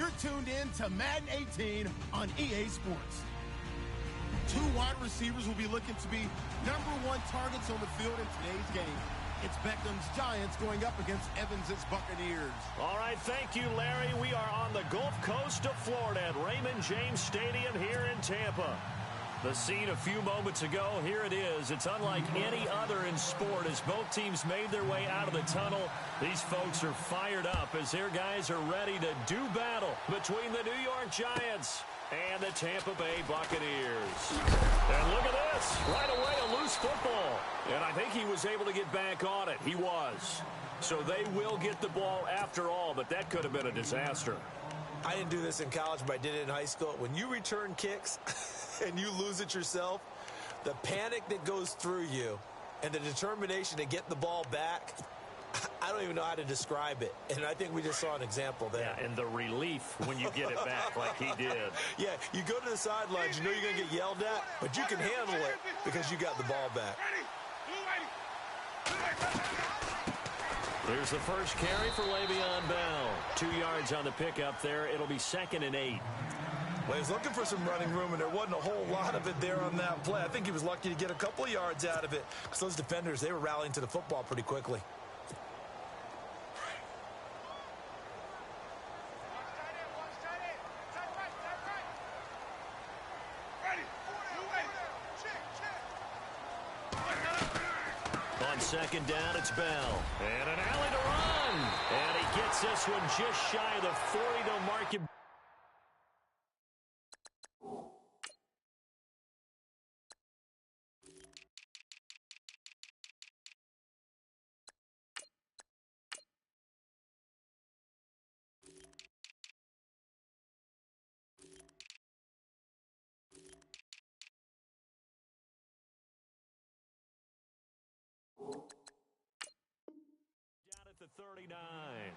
You're tuned in to Madden 18 on EA Sports. Two wide receivers will be looking to be #1 targets on the field in today's game. It's Beckham's Giants going up against Evans's Buccaneers. All right, thank you, Larry. We are on the Gulf Coast of Florida at Raymond James Stadium here in Tampa. The scene a few moments ago, here it is. It's unlike any other in sport as both teams made their way out of the tunnel. These folks are fired up as their guys are ready to do battle between the New York Giants and the Tampa Bay Buccaneers. And look at this. Right away, a loose football. And I think he was able to get back on it. He was. So they will get the ball after all, but that could have been a disaster. I didn't do this in college, but I did it in high school. When you return kicks and you lose it yourself, the panic that goes through you and the determination to get the ball back, I don't even know how to describe it. And I think we just saw an example there. Yeah, and the relief when you get it back like he did. Yeah, you go to the sidelines, you know you're going to get yelled at, but you can handle it because you got the ball back. Here's the first carry for Le'Veon Bell. 2 yards on the pickup there. It'll be 2nd and 8. Well, he was looking for some running room, and there wasn't a whole lot of it there on that play. I think he was lucky to get a couple of yards out of it because those defenders, they were rallying to the football pretty quickly. On 2nd down, it's Bell. And an alley to run. And he gets this one just shy of the 40 to mark it. Down at the 39.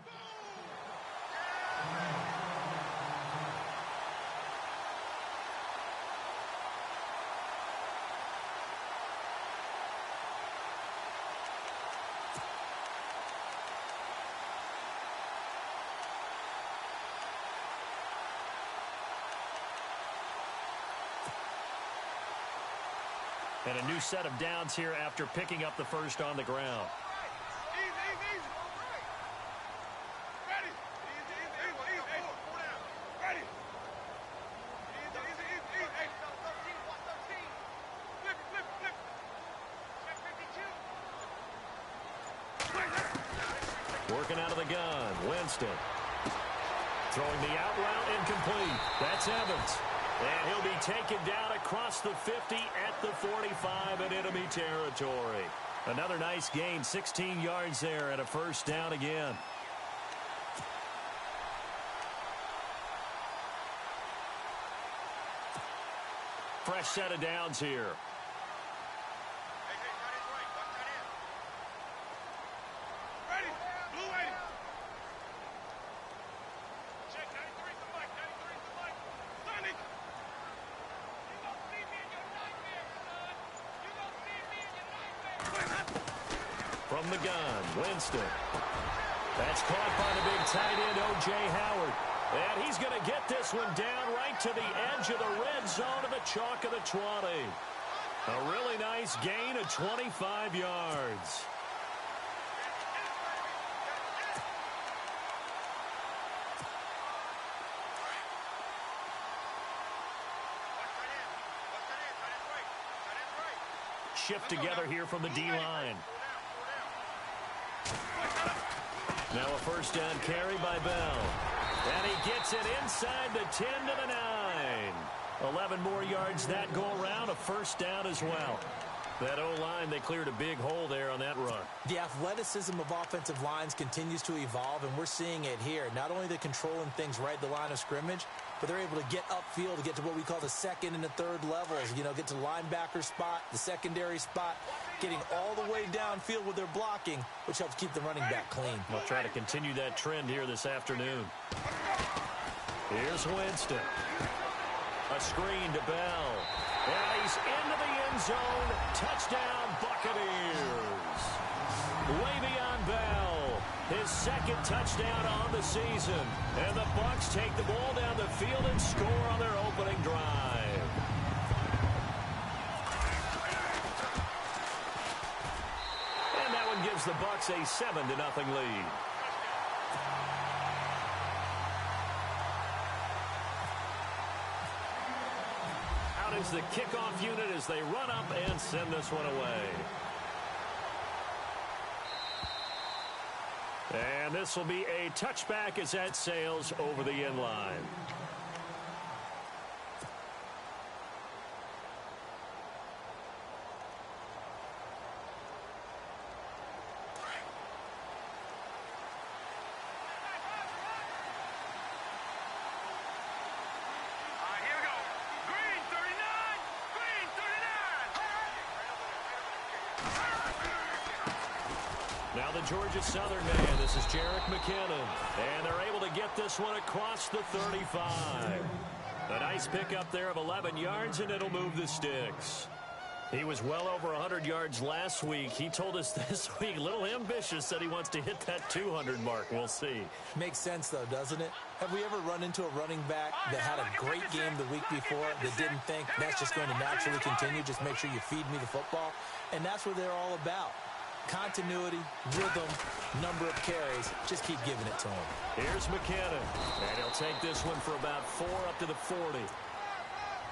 And a new set of downs here after picking up the first on the ground. Working out of the gun, Winston. Throwing the out route, incomplete. That's Evans. And he'll be taken down across the 50 at the 45 in enemy territory. Another nice gain, 16 yards there and a first down again. Fresh set of downs here. From the gun, Winston. That's caught by the big tight end, O.J. Howard. And he's going to get this one down right to the edge of the red zone of the chalk of the 20. A really nice gain of 25 yards. Shift together here from the D-line. Now a first down carry by Bell. And he gets it inside the 10 to the 9. 11 more yards that go around, a first down as well. That O-line, they cleared a big hole there on that run. The athleticism of offensive lines continues to evolve, and we're seeing it here. Not only they're controlling things right at the line of scrimmage, but they're able to get upfield to get to what we call the second and the third levels. You know, get to the linebacker spot, the secondary spot, getting all the way downfield with their blocking, which helps keep the running back clean. We'll try to continue that trend here this afternoon. Here's Winston. A screen to Bell. And he's into the end zone. Touchdown, Buccaneers. Le'Veon Bell his second touchdown on the season. And the Bucs take the ball down the field and score on their opening drive. And that one gives the Bucs a 7-0 lead. Out is the kickoff unit as they run up and send this one away. And this will be a touchback as that sails over the end line. Now the Georgia Southern man, this is Jerick McKinnon. And they're able to get this one across the 35. A nice pickup there of 11 yards, and it'll move the sticks. He was well over 100 yards last week. He told us this week, a little ambitious, that he wants to hit that 200 mark. We'll see. Makes sense, though, doesn't it? Have we ever run into a running back that had a great game the week before that didn't think that's just going to naturally continue? Just make sure you feed me the football. And that's what they're all about. Continuity, rhythm, number of carries. Just keep giving it to him. Here's McKinnon. And he'll take this one for about 4 up to the 40.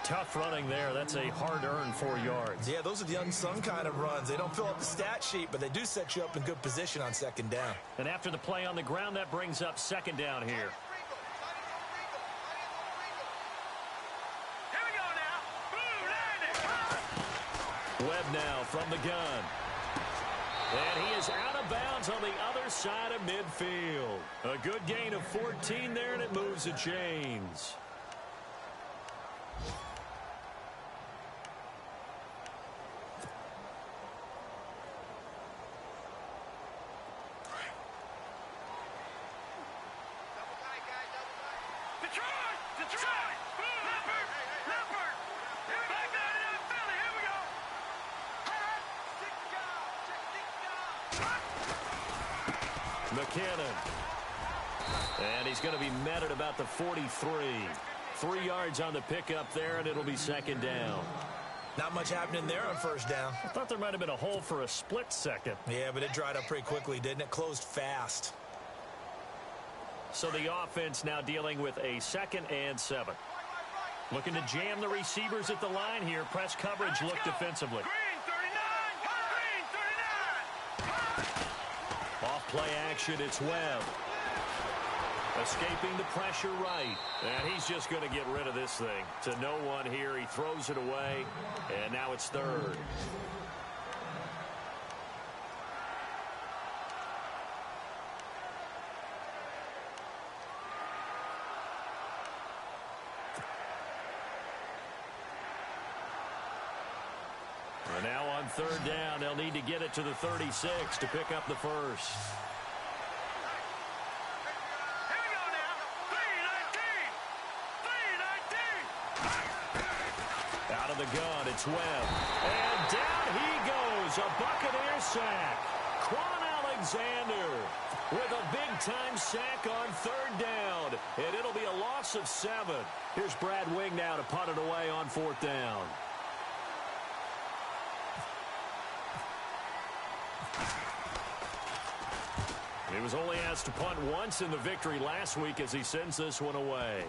Tough running there. That's a hard-earned 4 yards. Yeah, those are the unsung kind of runs. They don't fill up the stat sheet, but they do set you up in good position on second down. And after the play on the ground, that brings up second down here. Here we go now. Webb now from the gun. And he is out of bounds on the other side of midfield. A good gain of 14 there, and it moves the chains. McKinnon. And he's going to be met at about the 43. 3 yards on the pickup there, and it'll be second down. Not much happening there on first down. I thought there might have been a hole for a split second. Yeah, but it dried up pretty quickly, didn't it? Closed fast. So the offense now dealing with a 2nd and 7. Looking to jam the receivers at the line here. Press coverage look defensively. Off play action, it's Webb. Escaping the pressure right. And he's just going to get rid of this thing. To no one here. He throws it away. And now it's 3rd. And now on 3rd down, they'll need to get it to the 36 to pick up the first. Here we go now. 3-19. Out of the gun, it's Webb. And down he goes. A Buccaneer sack. Quan Alexander with a big-time sack on 3rd down. And it'll be a loss of 7. Here's Brad Wing now to punt it away on 4th down. He was only asked to punt once in the victory last week as he sends this one away.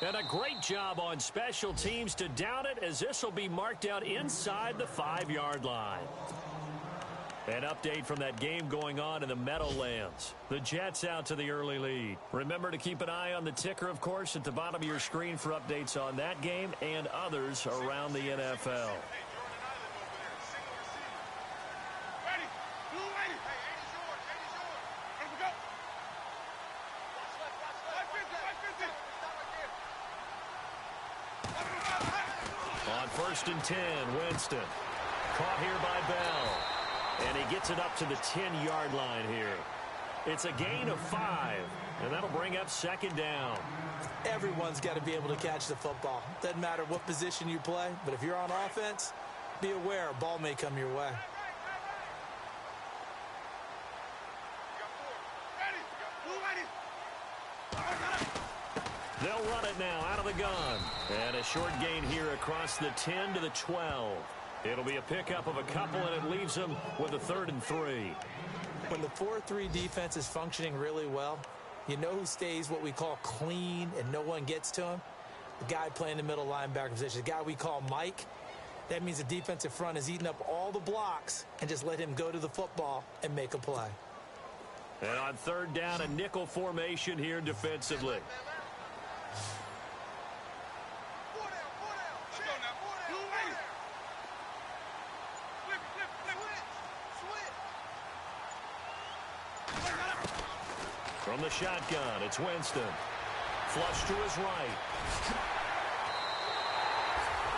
And a great job on special teams to down it, as this will be marked out inside the 5-yard line. An update from that game going on in the Meadowlands. The Jets out to the early lead. Remember to keep an eye on the ticker, of course, at the bottom of your screen for updates on that game and others around the NFL. On 1st and 10, Winston. Caught here by Bell. And he gets it up to the 10-yard line here. It's a gain of 5, and that'll bring up 2nd down. Everyone's got to be able to catch the football. Doesn't matter what position you play, but if you're on offense, be aware a ball may come your way. They'll run it now out of the gun. And a short gain here across the 10 to the 12. It'll be a pickup of a couple, and it leaves them with a 3rd and 3. When the 4-3 defense is functioning really well, you know who stays what we call clean and no one gets to him? The guy playing the middle linebacker position, the guy we call Mike. That means the defensive front is eating up all the blocks and just let him go to the football and make a play. And on 3rd down, a nickel formation here defensively. From the shotgun, it's Winston. Flush to his right.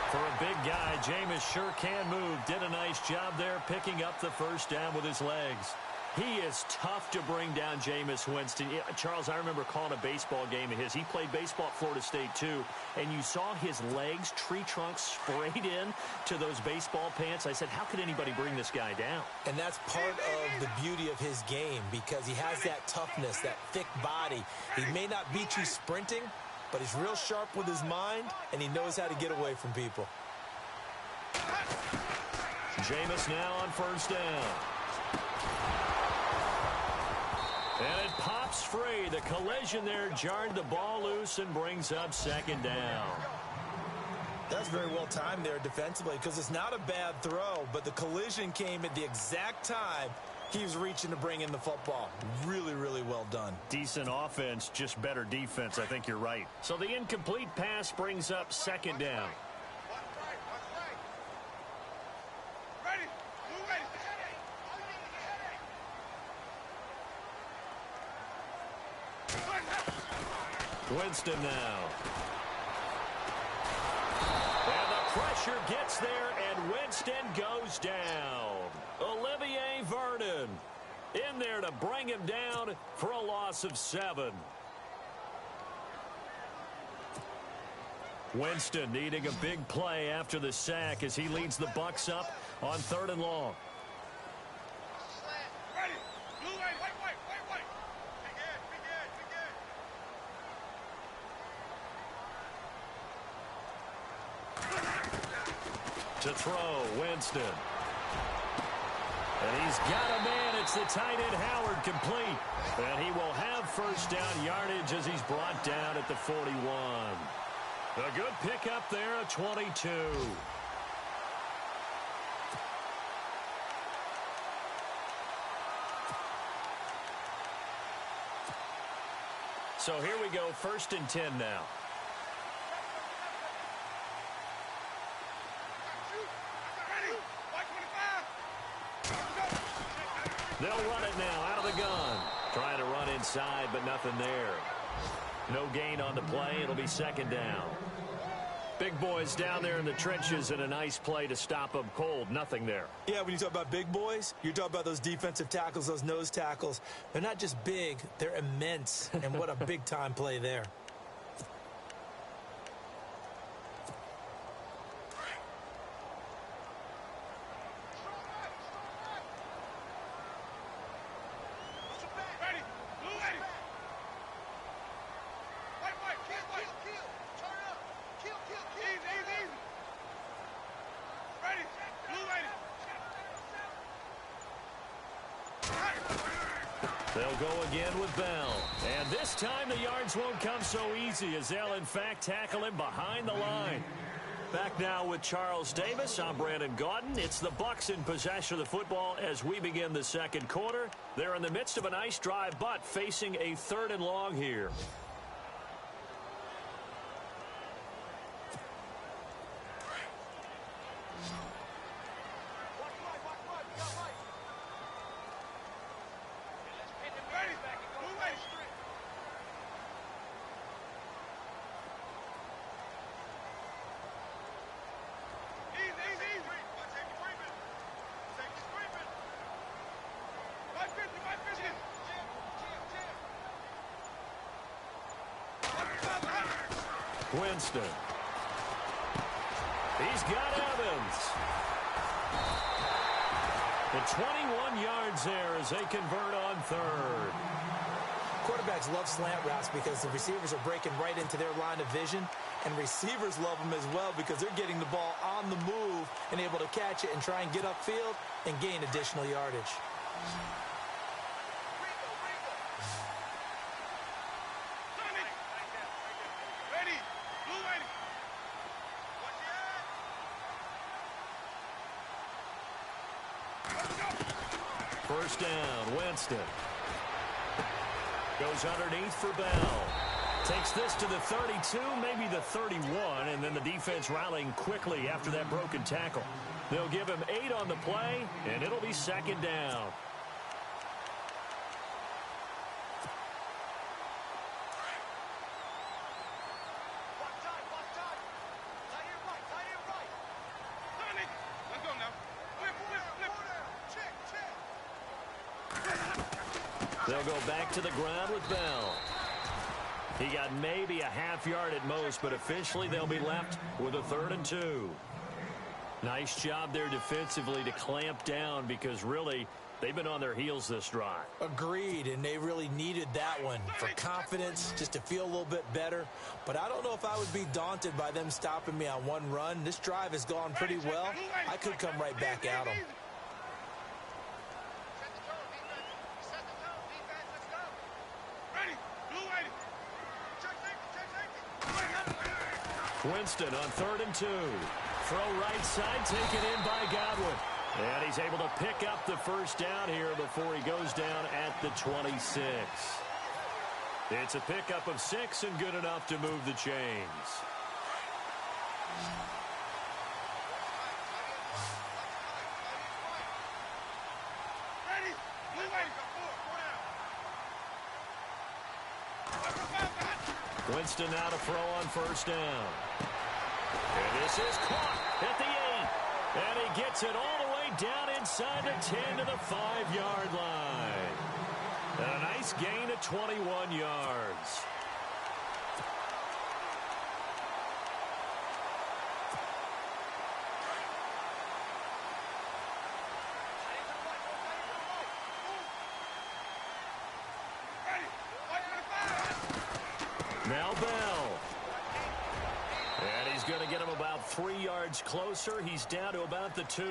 For a big guy, Jameis sure can move. Did a nice job there picking up the 1st down with his legs. He is tough to bring down, Jameis Winston. Yeah, Charles, I remember calling a baseball game of his. He played baseball at Florida State, too. And you saw his legs, tree trunks sprayed in to those baseball pants. I said, how could anybody bring this guy down? And that's part of the beauty of his game because he has that toughness, that thick body. He may not beat you sprinting, but he's real sharp with his mind, and he knows how to get away from people. Jameis now on 1st down. And it pops free. The collision there jarred the ball loose and brings up 2nd down. That's very well timed there defensively because it's not a bad throw, but the collision came at the exact time he was reaching to bring in the football. Really, really well done. Decent offense, just better defense. I think you're right. So the incomplete pass brings up 2nd down. Winston now. And the pressure gets there, and Winston goes down. Olivier Vernon in there to bring him down for a loss of 7. Winston needing a big play after the sack as he leads the Bucs up on 3rd and long. To throw, Winston. And he's got a man. It's the tight end, Howard, complete. And he will have 1st down yardage as he's brought down at the 41. A good pickup there at 22. So here we go, 1st and 10 now. They'll run it now out of the gun. Trying to run inside, but nothing there. No gain on the play. It'll be 2nd down. Big boys down there in the trenches and a nice play to stop them cold. Nothing there. Yeah, when you talk about big boys, you're talking about those defensive tackles, those nose tackles. They're not just big, they're immense. And what a big-time play there. They'll go again with Bell. And this time the yards won't come so easy as they'll, in fact, tackle him behind the line. Back now with Charles Davis. I'm Brandon Gaudin. It's the Bucs in possession of the football as we begin the 2nd quarter. They're in the midst of a nice drive, but facing a 3rd and long here. Winston. He's got Evans. The 21 yards there as they convert on 3rd. Quarterbacks love slant routes because the receivers are breaking right into their line of vision, and receivers love them as well because they're getting the ball on the move and able to catch it and try and get upfield and gain additional yardage. First down, Winston. Goes underneath for Bell. Takes this to the 32, maybe the 31, and then the defense rallying quickly after that broken tackle. They'll give him 8 on the play, and it'll be second down. They'll go back to the ground with Bell. He got maybe a half yard at most, but officially they'll be left with a 3rd and 2. Nice job there defensively to clamp down because really they've been on their heels this drive. Agreed, and they really needed that one for confidence, just to feel a little bit better. But I don't know if I would be daunted by them stopping me on one run. This drive has gone pretty well. I could come right back at them. Winston on 3rd and 2. Throw right side, taken in by Godwin. And he's able to pick up the first down here before he goes down at the 26. It's a pickup of 6 and good enough to move the chains. Winston now to throw on first down. And this is caught at the 8. And he gets it all the way down inside the 10 to the 5-yard line. And a nice gain of 21 yards. Now Bell. And he's going to get him about 3 yards closer. He's down to about the 2.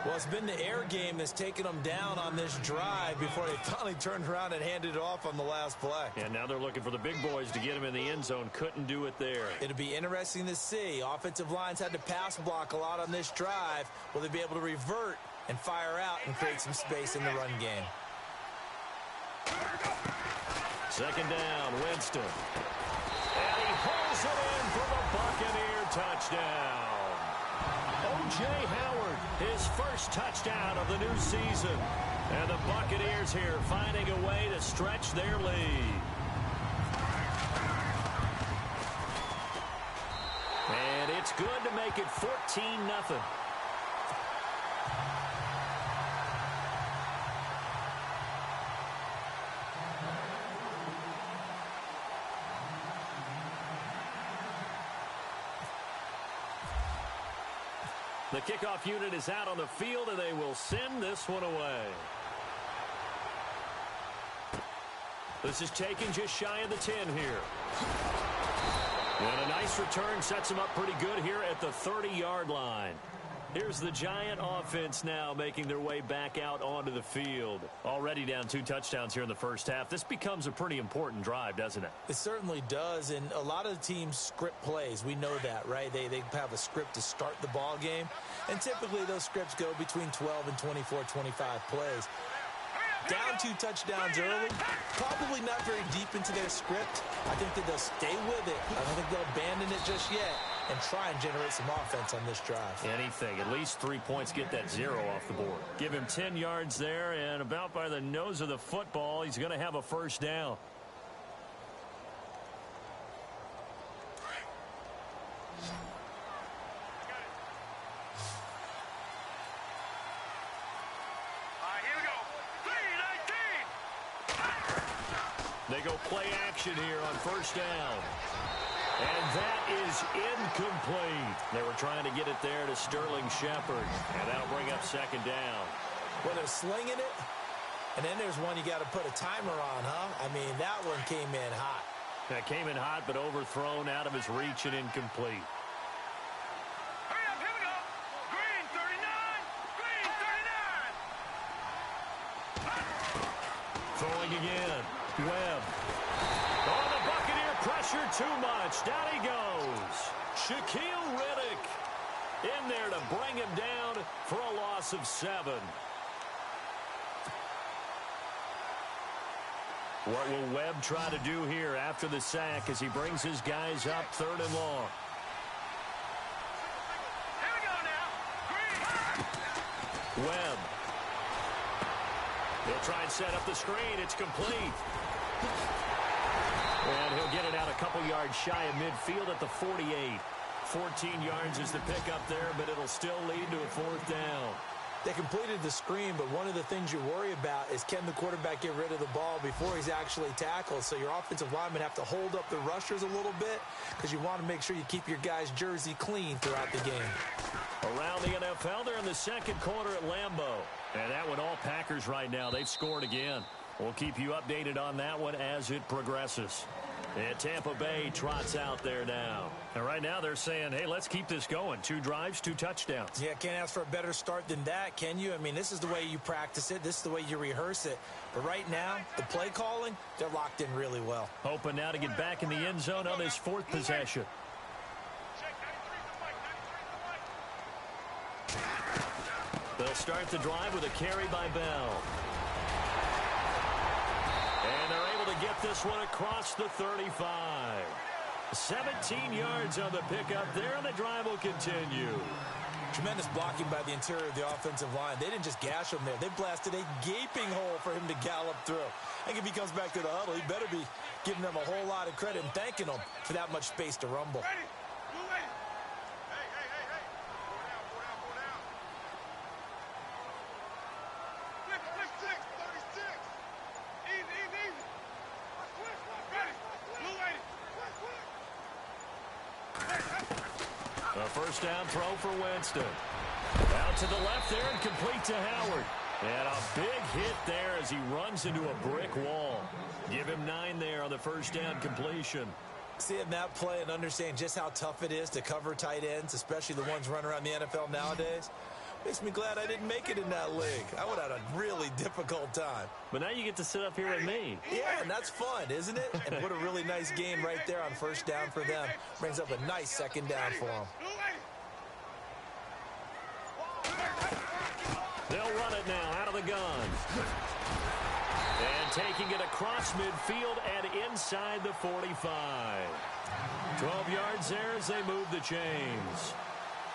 Well, it's been the air game that's taken them down on this drive before they finally turned around and handed it off on the last play. And now they're looking for the big boys to get him in the end zone. Couldn't do it there. It'll be interesting to see. Offensive lines had to pass block a lot on this drive. Will they be able to revert and fire out and create some space in the run game? Second down, Winston. And he pulls it in for the Buccaneer touchdown. O.J. Howard, his first touchdown of the new season. And the Buccaneers here finding a way to stretch their lead. And it's good to make it 14-0. The kickoff unit is out on the field, and they will send this one away. This is taken just shy of the 10 here. And a nice return sets them up pretty good here at the 30-yard line. Here's the Giant offense now making their way back out onto the field. Already down 2 touchdowns here in the first half. This becomes a pretty important drive, doesn't it? It certainly does, and a lot of the teams script plays. We know that, right? They have a script to start the ball game, and typically those scripts go between 12 and 24, 25 plays. Down 2 touchdowns early, probably not very deep into their script. I think that they'll stay with it. I don't think they'll abandon it just yet and try and generate some offense on this drive. Anything. At least 3 points, get that 0 off the board. Give him 10 yards there, and about by the nose of the football, he's going to have a first down. They go play action here on first down. And that is incomplete. They were trying to get it there to Sterling Shepard. And that'll bring up second down. Well, they're slinging it, And then there's one you got to put a timer on, huh? I mean, that one came in hot. That came in hot, but overthrown, out of his reach, and incomplete. Hurry up, here we go. Green 39. Green 39. Throwing again. Webb. Oh, the Buccaneer pressure too much. Down he goes. Shaquille Riddick in there to bring him down for a loss of 7. What will Webb try to do here after the sack as he brings his guys up 3rd and long? Here we go now. Green. Webb. He'll try and set up the screen. It's complete. And he'll get it out a couple yards shy of midfield at the 48. 14 yards is the pickup there, but it'll still lead to a 4th down. They completed the screen, but one of the things you worry about is can the quarterback get rid of the ball before he's actually tackled? So your offensive linemen have to hold up the rushers a little bit because you want to make sure you keep your guys' jersey clean throughout the game. Around the NFL, they're in the 2nd quarter at Lambeau. And that one all Packers right now. They've scored again. We'll keep you updated on that one as it progresses. And Tampa Bay trots out there now. And right now they're saying, hey, let's keep this going. 2 drives, 2 touchdowns. Yeah, can't ask for a better start than that, can you? I mean, this is the way you practice it. This is the way you rehearse it. But right now, the play calling, they're locked in really well. Hoping now to get back in the end zone on this 4th possession. They'll start the drive with a carry by Bell. And they're able to get this one across the 35. 17 yards on the pickup there, and the drive will continue. Tremendous blocking by the interior of the offensive line. They didn't just gash him there. They blasted a gaping hole for him to gallop through. I think if he comes back to the huddle, he better be giving them a whole lot of credit and thanking them for that much space to rumble. A 1st down throw for Winston. Out to the left there and complete to Howard. And a big hit there as he runs into a brick wall. Give him 9 there on the 1st down completion. Seeing that play and understand just how tough it is to cover tight ends, especially the ones running around the NFL nowadays, makes me glad I didn't make it in that league. I would have had a really difficult time. But now you get to sit up here with me. Yeah, and that's fun, isn't it? And what a really nice game right there on 1st down for them. Brings up a nice 2nd down for them. They'll run it now out of the gun. And taking it across midfield and inside the 45. 12 yards there as they move the chains.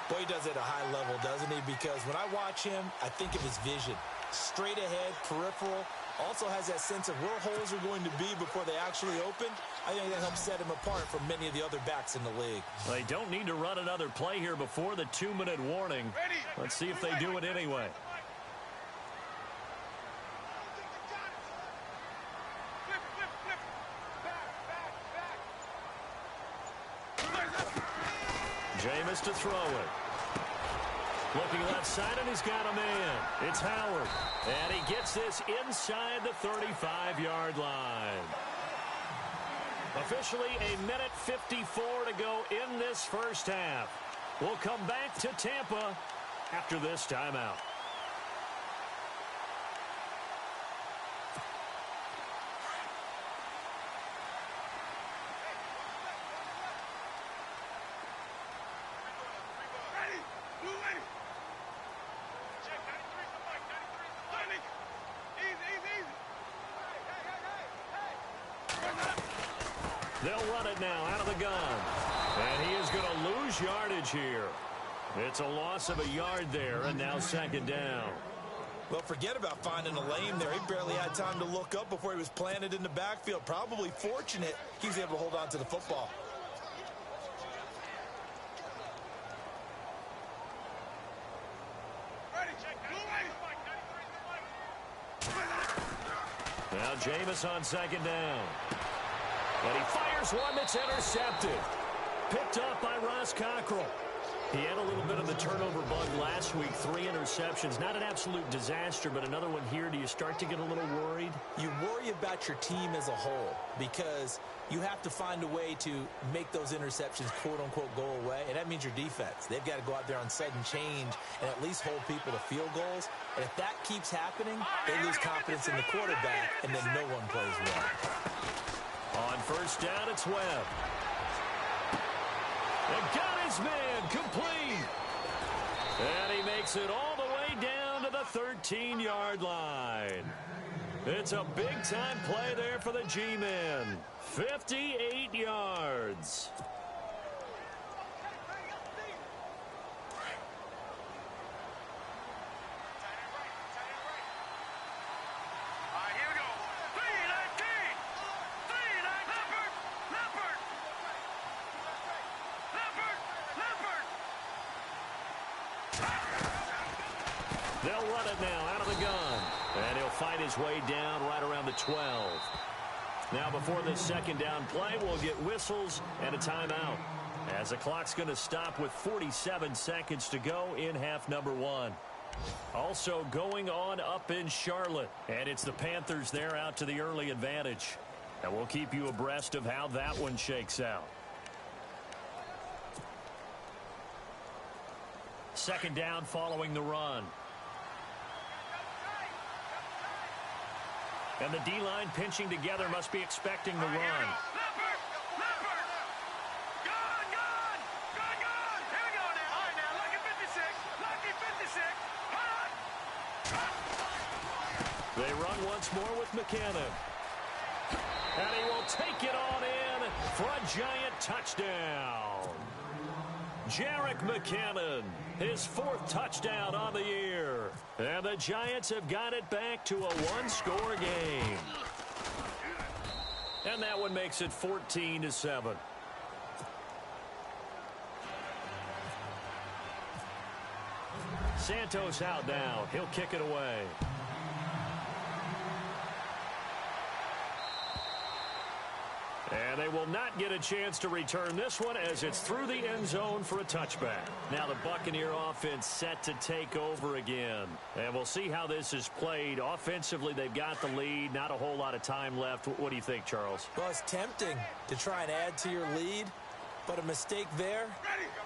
Boy, he does it at a high level, doesn't he? Because when I watch him, I think of his vision. Straight ahead, peripheral. Also has that sense of where holes are going to be before they actually open. I think that helps set him apart from many of the other backs in the league. They don't need to run another play here before the 2-minute warning. Let's see if they do it anyway. Jameis to throw it. Looking left side, and he's got a man. It's Howard. And he gets this inside the 35-yard line. Officially a minute 54 to go in this 1st half. We'll come back to Tampa after this timeout. They'll run it now out of the gun. And he is going to lose yardage here. It's a loss of a yard there, and now 2nd down. Well, forget about finding a lane there. He barely had time to look up before he was planted in the backfield. Probably fortunate he was able to hold on to the football. Now Jameis on 2nd down. And he fires one that's intercepted. Picked up by Ross Cockrell. He had a little bit of the turnover bug last week, 3 interceptions. Not an absolute disaster, but another one here. Do you start to get a little worried? You worry about your team as a whole because you have to find a way to make those interceptions, quote-unquote, go away, and that means your defense. They've got to go out there on sudden change and at least hold people to field goals. And if that keeps happening, they lose confidence in the quarterback, and then no one plays well. On first down, it's Webb. And got his man complete. And he makes it all the way down to the 13-yard line. It's a big-time play there for the G-men. 58 yards. They'll run it now out of the gun. And he'll fight his way down right around the 12. Now before this second down play, we'll get whistles and a timeout. As the clock's going to stop with 47 seconds to go in half number 1. Also going on up in Charlotte. And it's the Panthers there out to the early advantage. And we'll keep you abreast of how that one shakes out. Second down following the run. And the D-line pinching together must be expecting the run. Leopard! Leopard! Gone! Here we go now. All right, now, lucky 56. Lucky 56. They run once more with McKinnon. And he will take it on in for a giant touchdown. Jerick McKinnon, his 4th touchdown on the year. And the Giants have got it back to a one-score game. And that one makes it 14-7. Santo's out now. He'll kick it away. And they will not get a chance to return this one as it's through the end zone for a touchback. Now the Buccaneer offense set to take over again. And we'll see how this is played. Offensively, they've got the lead. Not a whole lot of time left. What do you think, Charles? Well, it's tempting to try and add to your lead, but a mistake there,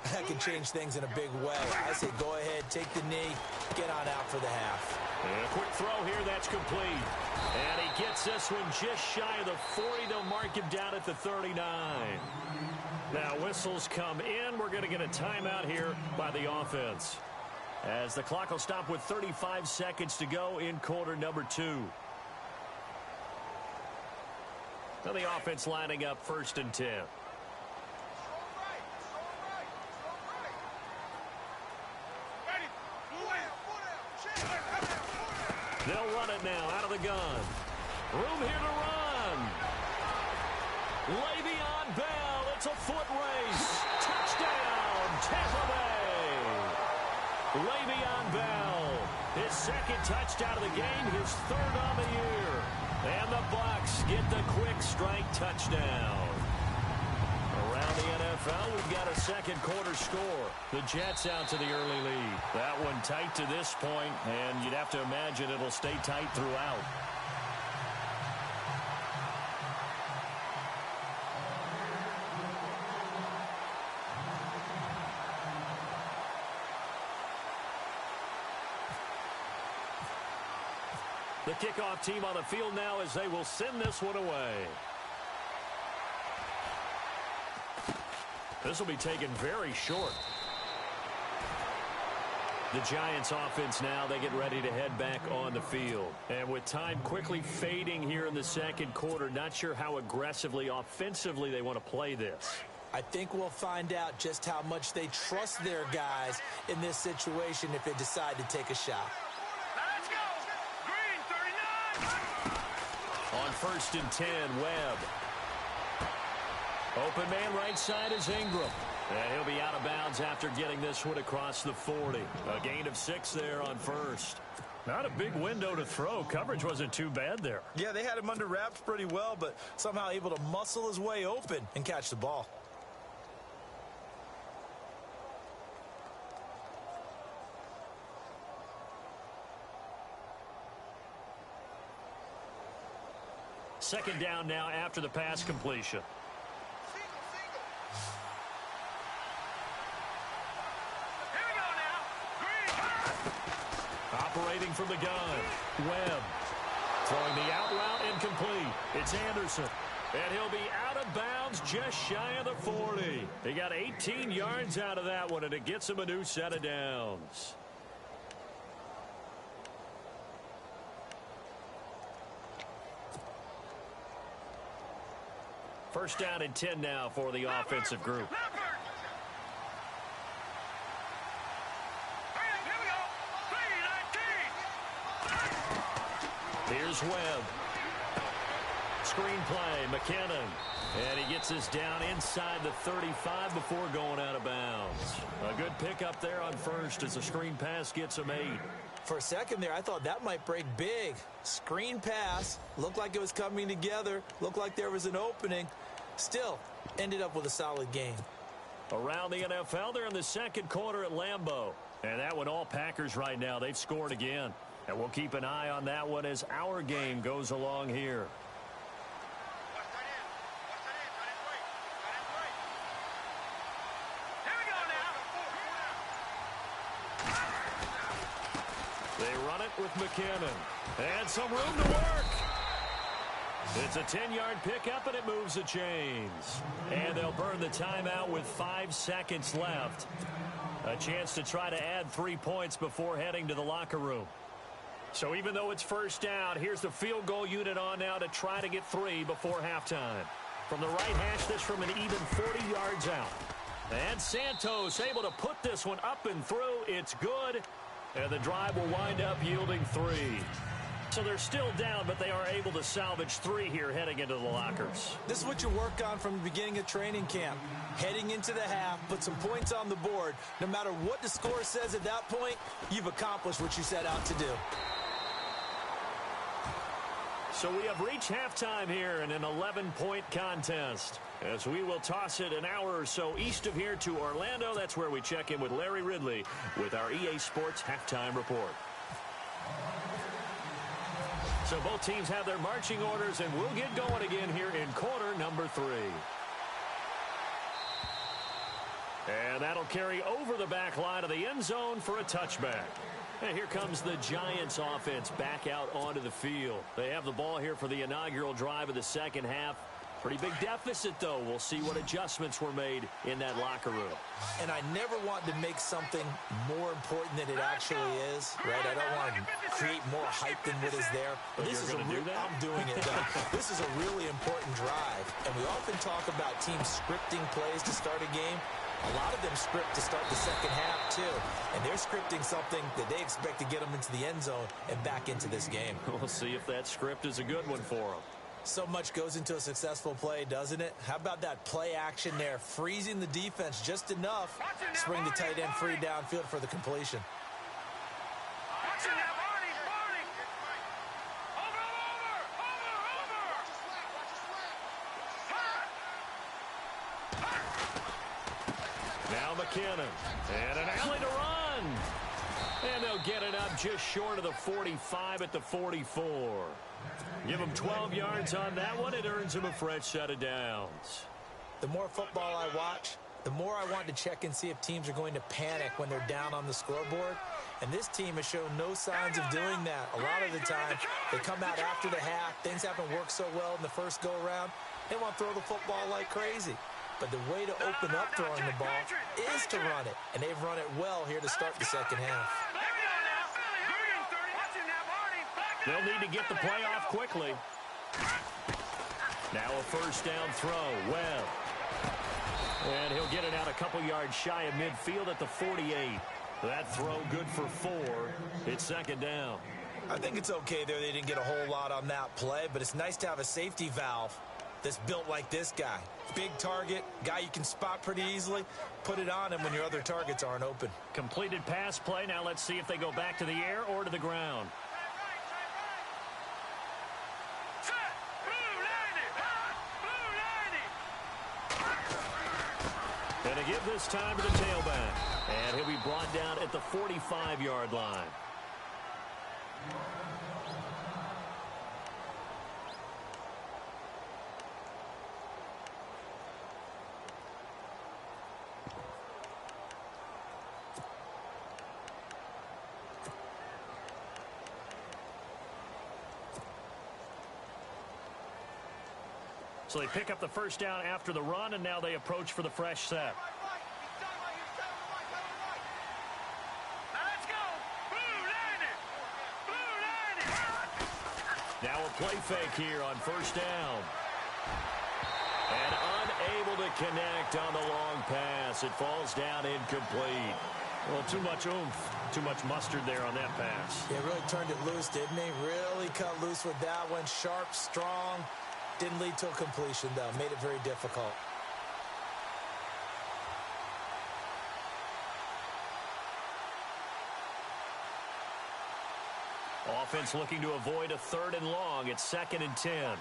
that can change things in a big way. I say go ahead, take the knee, get on out for the half. And a quick throw here, that's complete. And he gets this one just shy of the 40. They'll mark him down at the 39. Now whistles come in. We're going to get a timeout here by the offense. As the clock will stop with 35 seconds to go in quarter number 2. Now the offense lining up 1st and 10. They'll run it now out of the gun. Room here to run. Le'Veon Bell. It's a foot race. Touchdown, Tampa Bay. Le'Veon Bell. His 2nd touchdown of the game. His 3rd on the year. And the Bucs get the quick strike touchdown. Around the NFL, we've got a second quarter score. The Jets out to the early lead. That one tight to this point, and you'd have to imagine it'll stay tight throughout. The kickoff team on the field now as they will send this one away. This will be taken very short. The Giants offense now, they get ready to head back on the field. And with time quickly fading here in the second quarter, not sure how aggressively, offensively they want to play this. I think we'll find out just how much they trust their guys in this situation if they decide to take a shot. Let's go. Green, 39. On 1st and 10, Webb. Open man right side is Ingram. And he'll be out of bounds after getting this one across the 40. A gain of 6 there on 1st. Not a big window to throw. Coverage wasn't too bad there. Yeah, they had him under wraps pretty well, but somehow able to muscle his way open and catch the ball. Second down now after the pass completion. Here we go now. Green. Operating from the gun, Webb. Throwing the out route incomplete. It's Anderson. And he'll be out of bounds just shy of the 40. He got 18 yards out of that one, and it gets him a new set of downs. First down and 10 now for the offensive group. Here's Webb. Screen play, McKinnon. And he gets us down inside the 35 before going out of bounds. A good pickup there on first as the screen pass gets him 8. For a second there, I thought that might break big. Screen pass. Looked like it was coming together. Looked like there was an opening. Still, ended up with a solid game. Around the NFL, they're in the second quarter at Lambeau. And that one all Packers right now. They've scored again. And we'll keep an eye on that one as our game goes along here. They run it with McKinnon. And some room to work. It's a 10-yard pickup, and it moves the chains. And they'll burn the timeout with 5 seconds left. A chance to try to add 3 points before heading to the locker room. So even though it's first down, here's the field goal unit on now to try to get 3 before halftime. From the right hash, this from an even 40 yards out. And Santos able to put this one up and through. It's good. And the drive will wind up yielding 3. So they're still down, but they are able to salvage 3 here heading into the lockers. This is what you work on from the beginning of training camp. Heading into the half, put some points on the board. No matter what the score says at that point, you've accomplished what you set out to do. So we have reached halftime here in an 11-point contest. As we will toss it an hour or so east of here to Orlando. That's where we check in with Larry Ridley with our EA Sports Halftime Report. So both teams have their marching orders, and we'll get going again here in quarter number 3. And that'll carry over the back line of the end zone for a touchback. And here comes the Giants offense back out onto the field. They have the ball here for the inaugural drive of the second half. Pretty big deficit, though. We'll see what adjustments were made in that locker room. And I never want to make something more important than it actually is, right? I don't want to create more hype than what is there. But this is I'm doing it, though. This is a really important drive. And we often talk about teams scripting plays to start a game. A lot of them script to start the second half, too. And they're scripting something that they expect to get them into the end zone and back into this game. We'll see if that script is a good one for them. So much goes into a successful play, doesn't it? How about that play action there? Freezing the defense just enough to bring the tight end free downfield for the completion. Now McKinnon. And an alley to run. And they'll get it up just short of the 45 at the 44. Give them 12 yards on that one. It earns them a fresh set of downs. The more football I watch, the more I want to check and see if teams are going to panic when they're down on the scoreboard. And this team has shown no signs of doing that. A lot of the time, they come out after the half. Things haven't worked so well in the first go-around. They want to throw the football like crazy. But the way to open up throwing the ball is to run it. And they've run it well here to start the second half. They'll need to get the play off quickly. Now a first down throw. Webb. And he'll get it out a couple yards shy of midfield at the 48. That throw good for 4. It's second down. I think it's okay there. They didn't get a whole lot on that play, but it's nice to have a safety valve that's built like this guy. Big target, guy you can spot pretty easily. Put it on him when your other targets aren't open. Completed pass play. Now let's see if they go back to the air or to the ground. And to give this time to the tailback. And he'll be brought down at the 45-yard line. So they pick up the first down after the run, and now they approach for the fresh set. Now a play fake here on first down. And unable to connect on the long pass. It falls down incomplete. Well, too much oomph, too much mustard there on that pass. Yeah, really turned it loose, didn't he? Really cut loose with that one. Sharp, strong. Didn't lead to a completion, though. Made it very difficult. Offense looking to avoid a 3rd and long. It's 2nd and 10.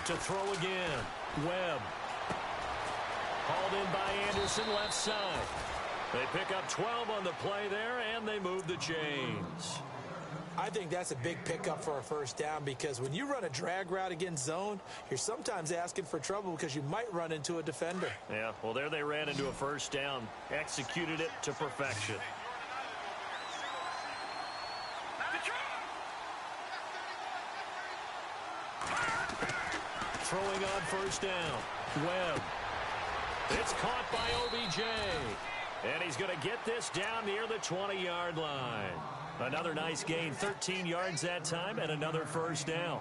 To throw again. Webb. Hauled in by Anderson, left side. They pick up 12 on the play there, and they move the chains. I think that's a big pickup for a first down because when you run a drag route against zone, you're sometimes asking for trouble because you might run into a defender. Yeah, well, there they ran into a first down. Executed it to perfection. Throwing on first down. Webb. It's caught by OBJ. And he's going to get this down near the 20-yard line. Another nice gain, 13 yards that time, and another first down.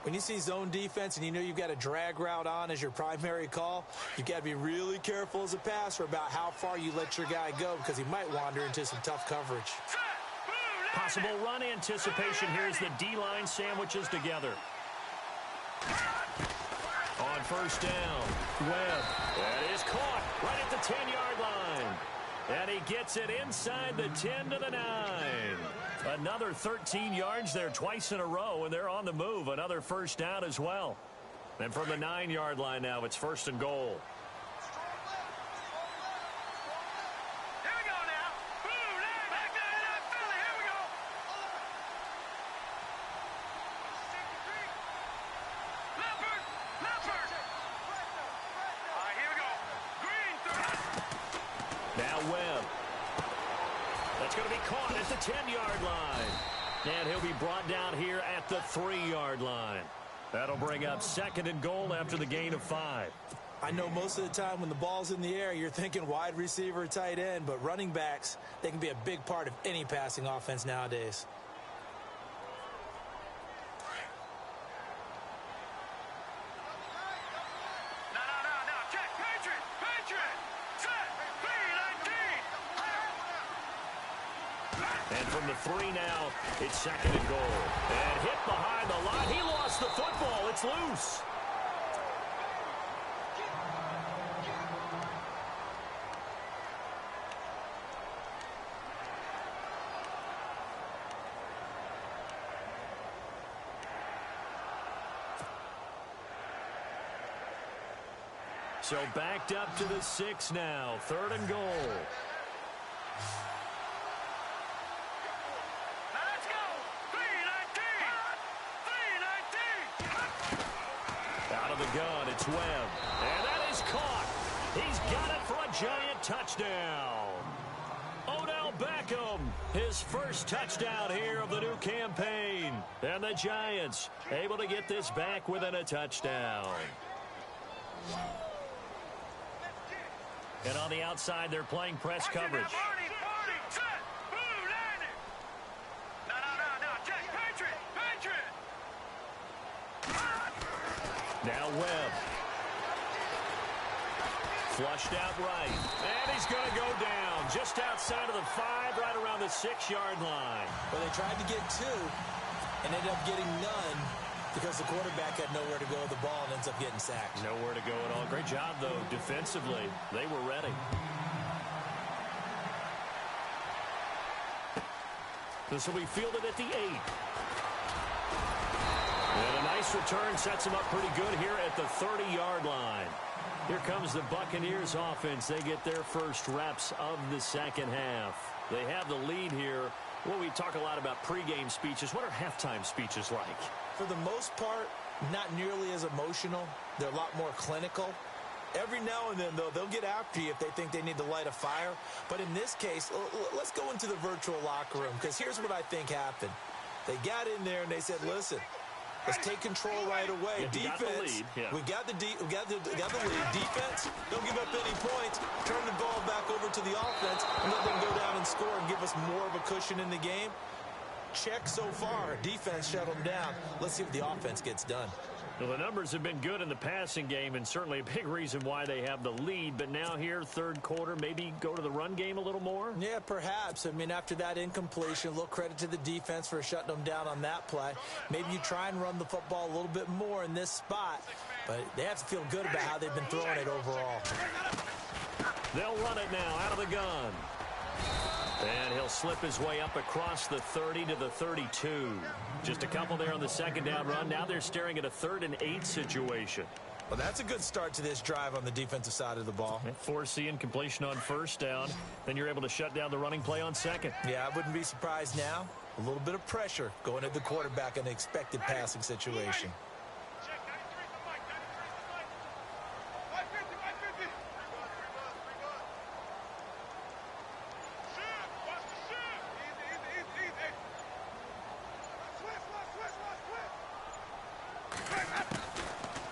When you see zone defense and you know you've got a drag route on as your primary call, you've got to be really careful as a passer about how far you let your guy go because he might wander into some tough coverage. Possible run anticipation. Here's the D-line sandwiches together. On first down, Webb. That is caught right at the 10-yard line. And he gets it inside the 10 to the 9. Another 13 yards there twice in a row, and they're on the move. Another first down as well. And from the 9-yard line now, it's 1st and goal. Here we go now. Boom, back there in that Philly. Here we go. Leopard. All right, here we go. Green, 30. Now Webb. That's going to be caught at the 10-yard line. And he'll be brought down here at the 3-yard line. That'll bring up 2nd and goal after the gain of 5. I know most of the time when the ball's in the air, you're thinking wide receiver, tight end, but running backs, they can be a big part of any passing offense nowadays. No. Check. Patriot. Set. B-19. And from the 3 now, it's 2nd and goal. And hit behind the line. He lost the football. It's loose. So backed up to the 6 now. 3rd and goal. Let's go. 3-19. Out of the gun, it's Webb. And that is caught. He's got it for a giant touchdown. Odell Beckham, his first touchdown here of the new campaign. And the Giants able to get this back within a touchdown. And on the outside, they're playing press coverage. Party. Set. Boom, landing. No. Check. Patriot. Now Webb. Flushed out right. And he's going to go down just outside of the 5, right around the 6-yard line. Well, they tried to get 2 and ended up getting none because the quarterback had nowhere to go with the ball and ends up getting sacked. Nowhere to go at all. Great job, though, defensively. They were ready. This will be fielded at the 8. And a nice return sets him up pretty good here at the 30-yard line. Here comes the Buccaneers offense. They get their first reps of the second half. They have the lead here. Well, we talk a lot about pregame speeches. What are halftime speeches like? For the most part, not nearly as emotional. They're a lot more clinical. Every now and then, though, they'll get after you if they think they need to light a fire. But in this case, let's go into the virtual locker room, because here's what I think happened. They got in there and they said, listen, let's take control right away. Defense, we got the lead. Defense, don't give up any points. Turn the ball back over to the offense and let them go down and score and give us more of a cushion in the game. Check so far. Defense shut them down. Let's see what the offense gets done. Well, the numbers have been good in the passing game, and certainly a big reason why they have the lead. But now here, third quarter, maybe go to the run game a little more? Yeah, perhaps. I mean, after that incompletion, a little credit to the defense for shutting them down on that play. Maybe you try and run the football a little bit more in this spot, but they have to feel good about how they've been throwing it overall. They'll run it now out of the gun. And he'll slip his way up across the 30 to the 32. Just a couple there on the second down run. Now they're staring at a 3rd and 8 situation. Well, that's a good start to this drive on the defensive side of the ball. Forcing completion on first down. Then you're able to shut down the running play on second. Yeah, I wouldn't be surprised now. A little bit of pressure going at the quarterback in an expected passing situation.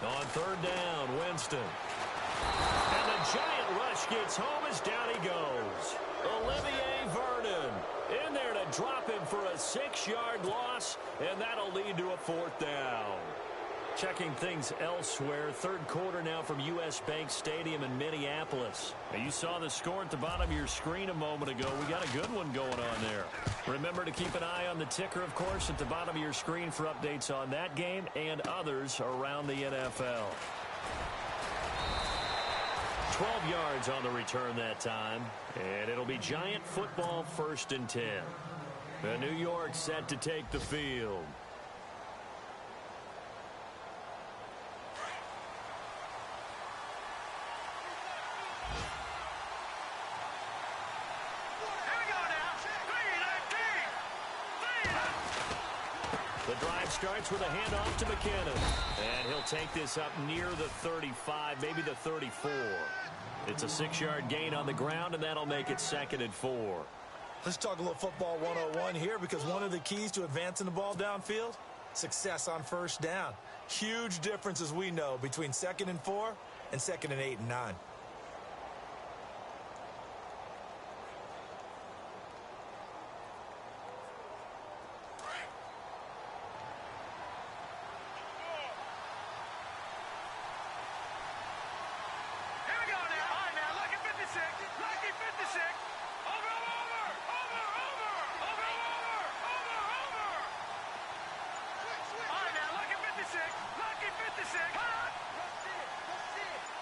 On third down, Winston. And the giant rush gets home as down he goes. Olivier Vernon in there to drop him for a 6-yard loss, and that'll lead to a 4th down. Checking things elsewhere, third quarter now from U.S. Bank Stadium in Minneapolis. Now, you saw the score at the bottom of your screen a moment ago. We got a good one going on there. Remember to keep an eye on the ticker, of course, at the bottom of your screen for updates on that game and others around the NFL. 12 yards on the return that time, and it'll be Giant football 1st and 10. And New York set to take the field. The drive starts with a handoff to McKinnon. And he'll take this up near the 35, maybe the 34. It's a 6-yard gain on the ground, and that'll make it 2nd and 4. Let's talk a little football 101 here, because one of the keys to advancing the ball downfield, success on first down. Huge difference, as we know, between 2nd and 4 and 2nd and 8 and 9.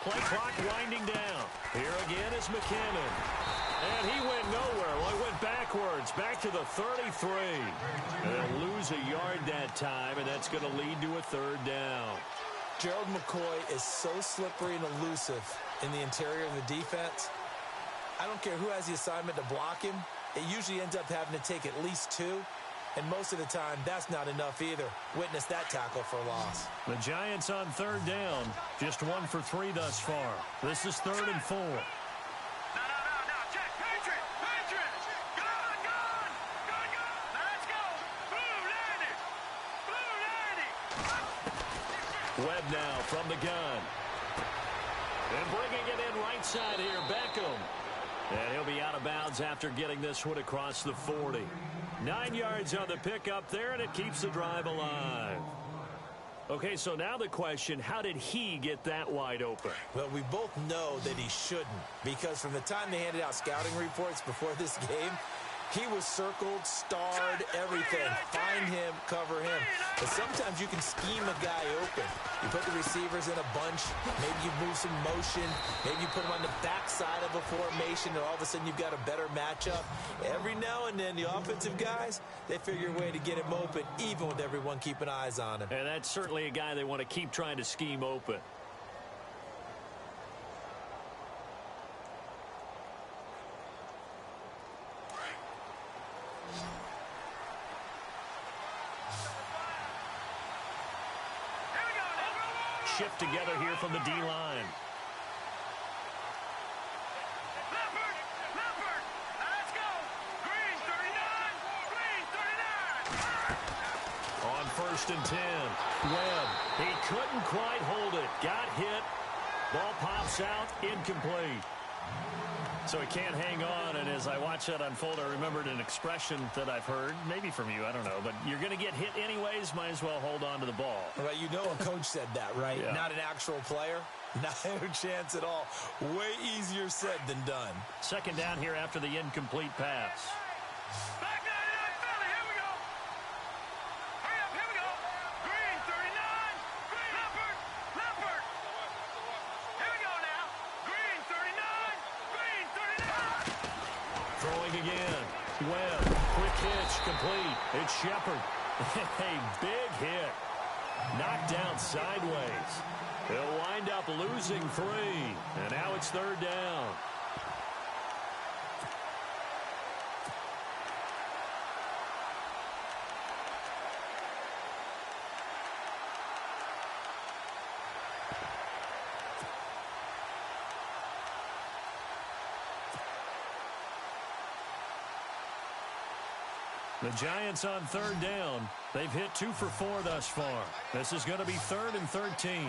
Play clock winding down. Here again is McKinnon. And he went nowhere. Well, he went backwards, back to the 33. And they'll lose a yard that time, and that's going to lead to a 3rd down. Gerald McCoy is so slippery and elusive in the interior of the defense. I don't care who has the assignment to block him. It usually ends up having to take at least 2. And most of the time, that's not enough either. Witness that tackle for a loss. The Giants on 3rd down. Just 1 for 3 thus far. This is 3rd and 4. No, check. Patriot. Gone. Now let's go. Blue, Webb now from the gun. And bringing it in right side here, Beckham. And he'll be out of bounds after getting this one across the 40. 9 yards on the pickup there, and it keeps the drive alive. Okay, so now the question, how did he get that wide open? Well, we both know that he shouldn't, because from the time they handed out scouting reports before this game, he was circled, starred, everything. Find him, cover him. But sometimes you can scheme a guy open. You put the receivers in a bunch. Maybe you move some motion. Maybe you put them on the backside of a formation, and all of a sudden you've got a better matchup. Every now and then, the offensive guys, they figure a way to get him open, even with everyone keeping eyes on him. And that's certainly a guy they want to keep trying to scheme open. Shift together here from the D-line. 1st and 10. Webb, he couldn't quite hold it. Got hit. Ball pops out, incomplete. So he can't hang on, and as I watch that unfold, I remembered an expression that I've heard, maybe from you, I don't know, but you're going to get hit anyways, might as well hold on to the ball. Right, you know a coach said that, right? Yeah. Not an actual player. Not a chance at all. Way easier said than done. 2nd down here after the incomplete pass. Back 99 Philly, here we go. Hurry up, here we go. Green, 39. Green. Leopard. Here we go now. Green, 39. Green, 39. Throwing again. Webb, quick hitch, complete. It's Shepard. A big hit. Knocked down sideways. He'll wind up losing 3. And now it's 3rd down. The Giants on 3rd down. They've hit 2 for 4 thus far. This is going to be 3rd and 13. Here we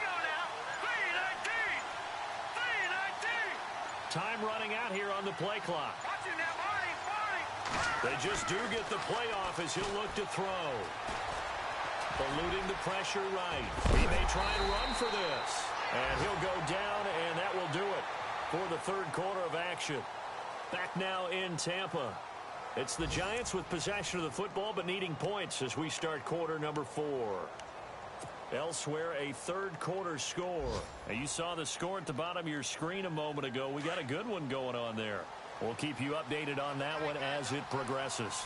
go now. 3:19. 3:19. Time running out here on the play clock. Watching that, Marty. They just do get the playoff as he'll look to throw. Eluding the pressure right. He may try and run for this. And he'll go down, and that will do it for the 3rd quarter of action. Back now in Tampa. It's the Giants with possession of the football but needing points as we start quarter number 4. Elsewhere, a 3rd quarter score. Now, you saw the score at the bottom of your screen a moment ago. We got a good one going on there. We'll keep you updated on that one as it progresses.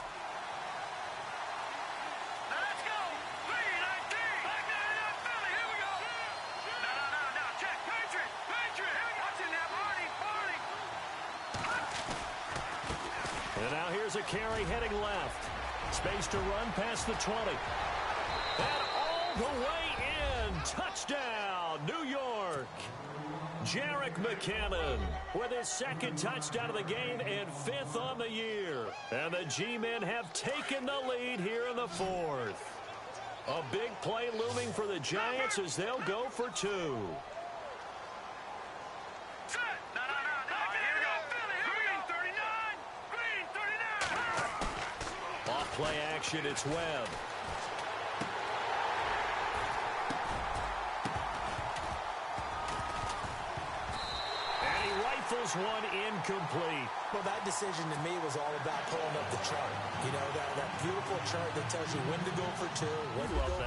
Now let's go. 3:19. Back 99 Philly, here we go. No. Check. Patriot. Watching that, Marty. And now here's a carry heading left. Space to run past the 20. And all the way in. Touchdown, New York. Jerick McKinnon with his 2nd touchdown of the game and 5th on the year. And the G-men have taken the lead here in the 4th. A big play looming for the Giants as they'll go for 2. Set. No. Here we go. Philly, Green 39. Off play action, it's Webb. And he rifles one incomplete. Well, that decision to me was all about pulling up the chart. You know, that beautiful chart that tells you when to go for 2, when to go for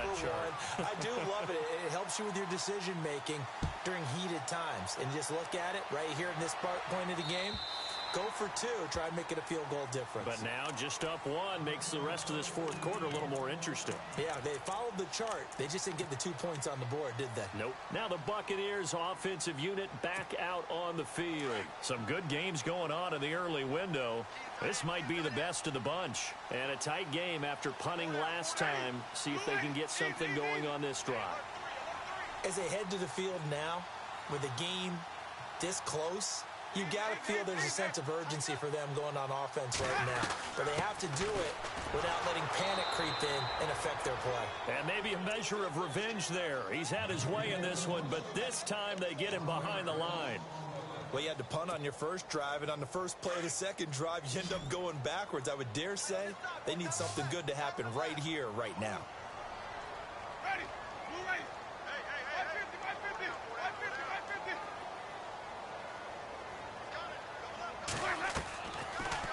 1. I do love it. It helps you with your decision making during heated times. And just look at it right here in this point of the game. Go for 2. Try and make it a field goal difference. But now just up 1 makes the rest of this 4th quarter a little more interesting. Yeah, they followed the chart. They just didn't get the 2 points on the board, did they? Nope. Now the Buccaneers offensive unit back out on the field. Some good games going on in the early window. This might be the best of the bunch. And a tight game after punting last time. See if they can get something going on this drive. As they head to the field now, with the game this close, you got to feel there's a sense of urgency for them going on offense right now. But they have to do it without letting panic creep in and affect their play. And maybe a measure of revenge there. He's had his way in this one, but this time they get him behind the line. Well, you had to punt on your first drive, and on the first play of the second drive, you end up going backwards. I would dare say they need something good to happen right here, right now. Ready. Move ready. Hey. 550.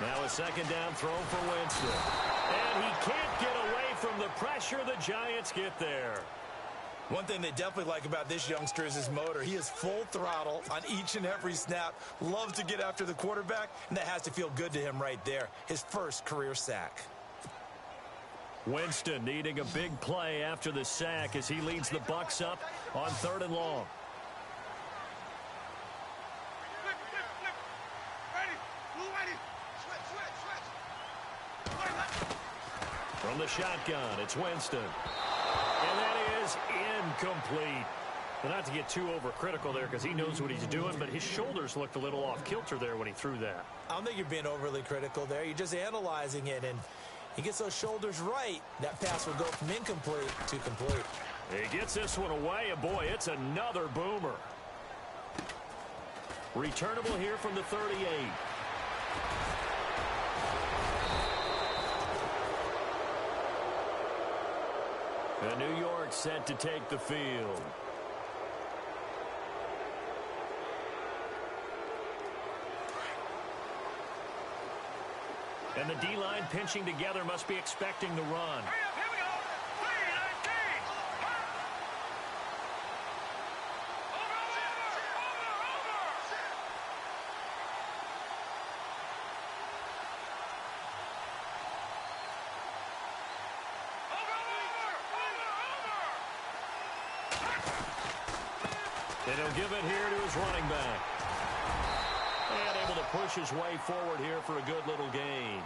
Now a 2nd down throw for Winston. And he can't get away from the pressure. The Giants get there. One thing they definitely like about this youngster is his motor. He is full throttle on each and every snap. Loves to get after the quarterback, and that has to feel good to him right there. His first career sack. Winston needing a big play after the sack as he leads the Bucs up on 3rd and long. From the shotgun, it's Winston. And that is incomplete. Well, not to get too overcritical there because he knows what he's doing, but his shoulders looked a little off kilter there when he threw that. I don't think you're being overly critical there. You're just analyzing it, and He gets those shoulders right. That pass will go from incomplete to complete. He gets this one away, and boy, it's another boomer. Returnable here from the 38. And New York set to take the field. And the D-line pinching together must be expecting the run. Hurry up, here we go. 3-19. And he'll give it here to his running back. And able to push his way forward here for a good little gain.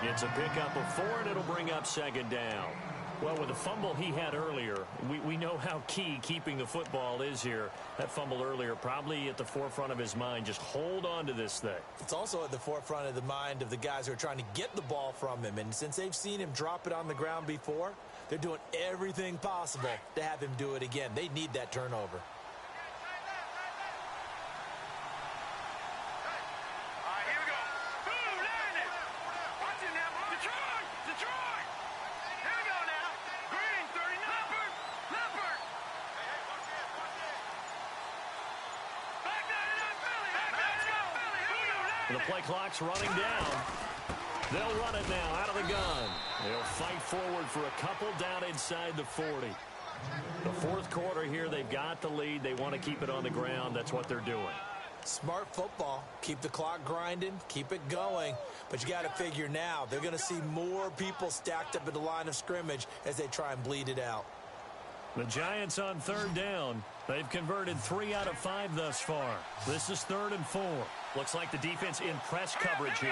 It's a pickup of 4, and it'll bring up second down. Well, with the fumble he had earlier, we know how key keeping the football is here. That fumble earlier probably at the forefront of his mind. Just hold on to this thing. It's also at the forefront of the mind of the guys who are trying to get the ball from him. And since they've seen him drop it on the ground before, they're doing everything possible to have him do it again. They need that turnover. The play clock's running down. They'll run it now out of the gun. They'll fight forward for a couple down inside the 40. The fourth quarter here, they've got the lead. They want to keep it on the ground. That's what they're doing. Smart football. Keep the clock grinding. Keep it going. But you got to figure now, they're going to see more people stacked up at the line of scrimmage as they try and bleed it out. The Giants on third down. They've converted 3 out of 5 thus far. This is 3rd and 4. Looks like the defense in press coverage here.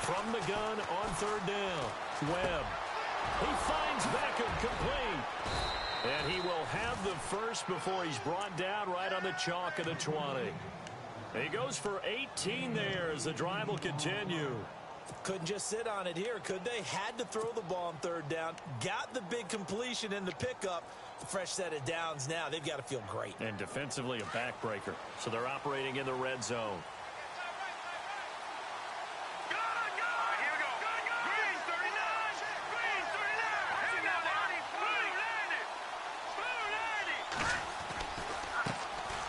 From the gun on 3rd down. Webb. He finds Beckham complete. And he will have the first before he's brought down right on the chalk of the 20. He goes for 18 there as the drive will continue. Couldn't just sit on it here, could they? Had to throw the ball on 3rd down. Got the big completion in the pickup. Fresh set of downs now. They've got to feel great. And defensively a backbreaker. So they're operating in the red zone.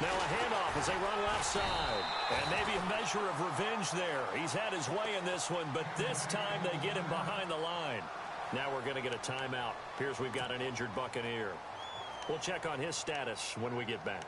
Now a handoff as they run left side. And maybe a measure of revenge there. He's had his way in this one, but this time they get him behind the line. Now we're going to get a timeout. Appears we've got an injured Buccaneer. We'll check on his status when we get back.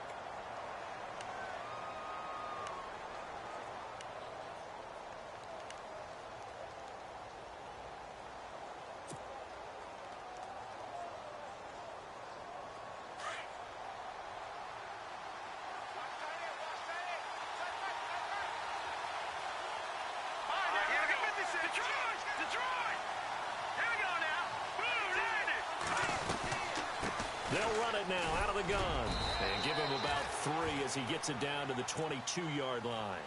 They'll run it now out of the gun and give him about 3 as he gets it down to the 22-yard line.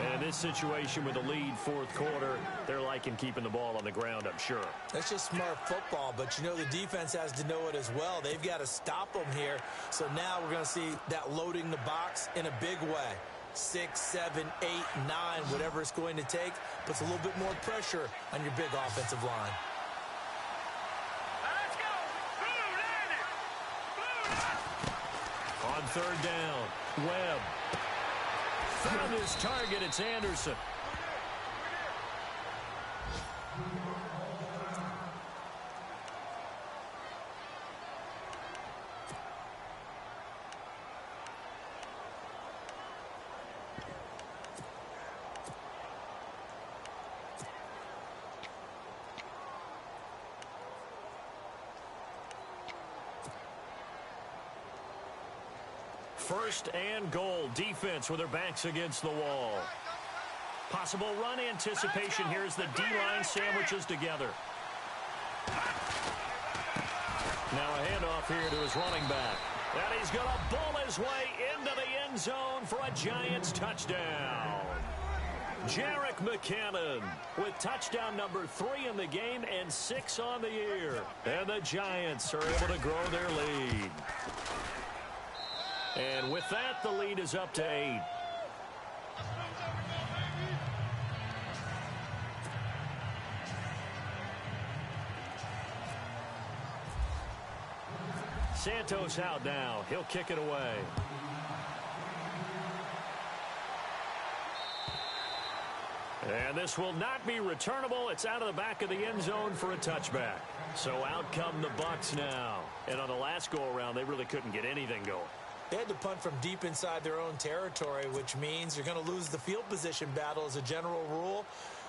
And in this situation with the lead fourth quarter, they're liking keeping the ball on the ground, I'm sure. That's just smart football, but you know the defense has to know it as well. They've got to stop them here. So now we're going to see that loading the box in a big way. 6, 7, 8, 9, whatever it's going to take, puts a little bit more pressure on your big offensive line. On 3rd down, Webb found his target. It's Anderson. First and goal. Defense with their backs against the wall. Possible run anticipation here as the D-line sandwiches together. Now a handoff here to his running back. And he's going to bull his way into the end zone for a Giants touchdown. Jerick McKinnon with touchdown number 3 in the game and 6 on the year. And the Giants are able to grow their lead. And with that, the lead is up to 8. Santo's out now. He'll kick it away. And this will not be returnable. It's out of the back of the end zone for a touchback. So out come the Bucs now. And on the last go-around, they really couldn't get anything going. They had to punt from deep inside their own territory, which means you're going to lose the field position battle as a general rule.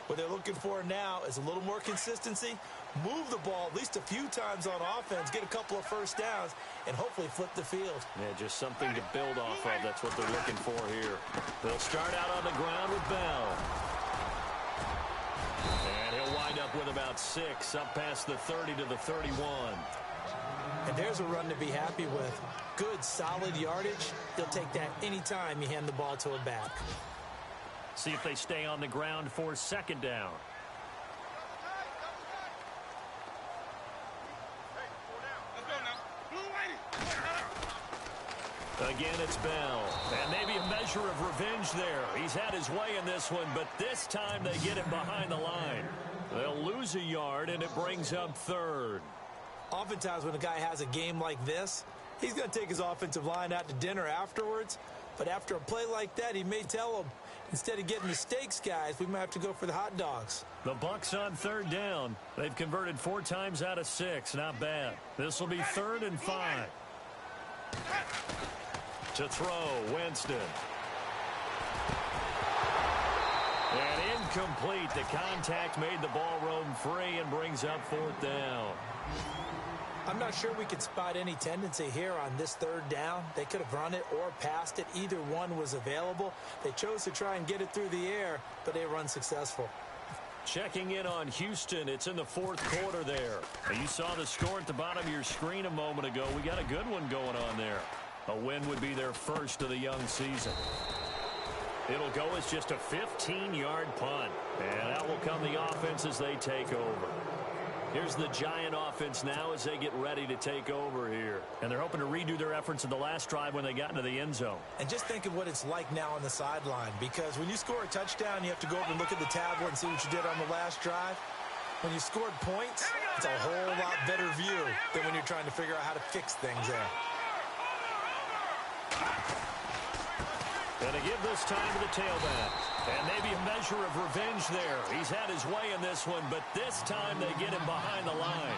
What they're looking for now is a little more consistency, move the ball at least a few times on offense, get a couple of first downs, and hopefully flip the field. Yeah, just something to build off of. That's what they're looking for here. They'll start out on the ground with Bell. And he'll wind up with about 6, up past the 30 to the 31. And there's a run to be happy with. Good, solid yardage. He'll take that anytime you hand the ball to a back. See if they stay on the ground for second down. Again, it's Bell. And maybe a measure of revenge there. He's had his way in this one, but this time they get him behind the line. They'll lose a yard, and it brings up 3rd. Oftentimes when a guy has a game like this, he's going to take his offensive line out to dinner afterwards. But after a play like that, he may tell them, instead of getting the steaks, guys, we might have to go for the hot dogs. The Bucs on 3rd down. They've converted 4 times out of 6. Not bad. This will be 3rd and 5. To throw, Winston. And incomplete. The contact made the ball roam free and brings up 4th down. I'm not sure we could spot any tendency here on this 3rd down. They could have run it or passed it. Either one was available. They chose to try and get it through the air, but they were unsuccessful. Checking in on Houston. It's in the 4th quarter there. You saw the score at the bottom of your screen a moment ago. We got a good one going on there. A win would be their first of the young season. It'll go as just a 15-yard punt. And out will come the offense as they take over. Here's the Giant offense now as they get ready to take over here. And they're hoping to redo their efforts in the last drive when they got into the end zone. And just think of what it's like now on the sideline, because when you score a touchdown, you have to go over and look at the tablet and see what you did on the last drive. When you scored points, it's a whole lot better view than when you're trying to figure out how to fix things there. Going to give this time to the tailback. And maybe a measure of revenge there. He's had his way in this one, but this time they get him behind the line.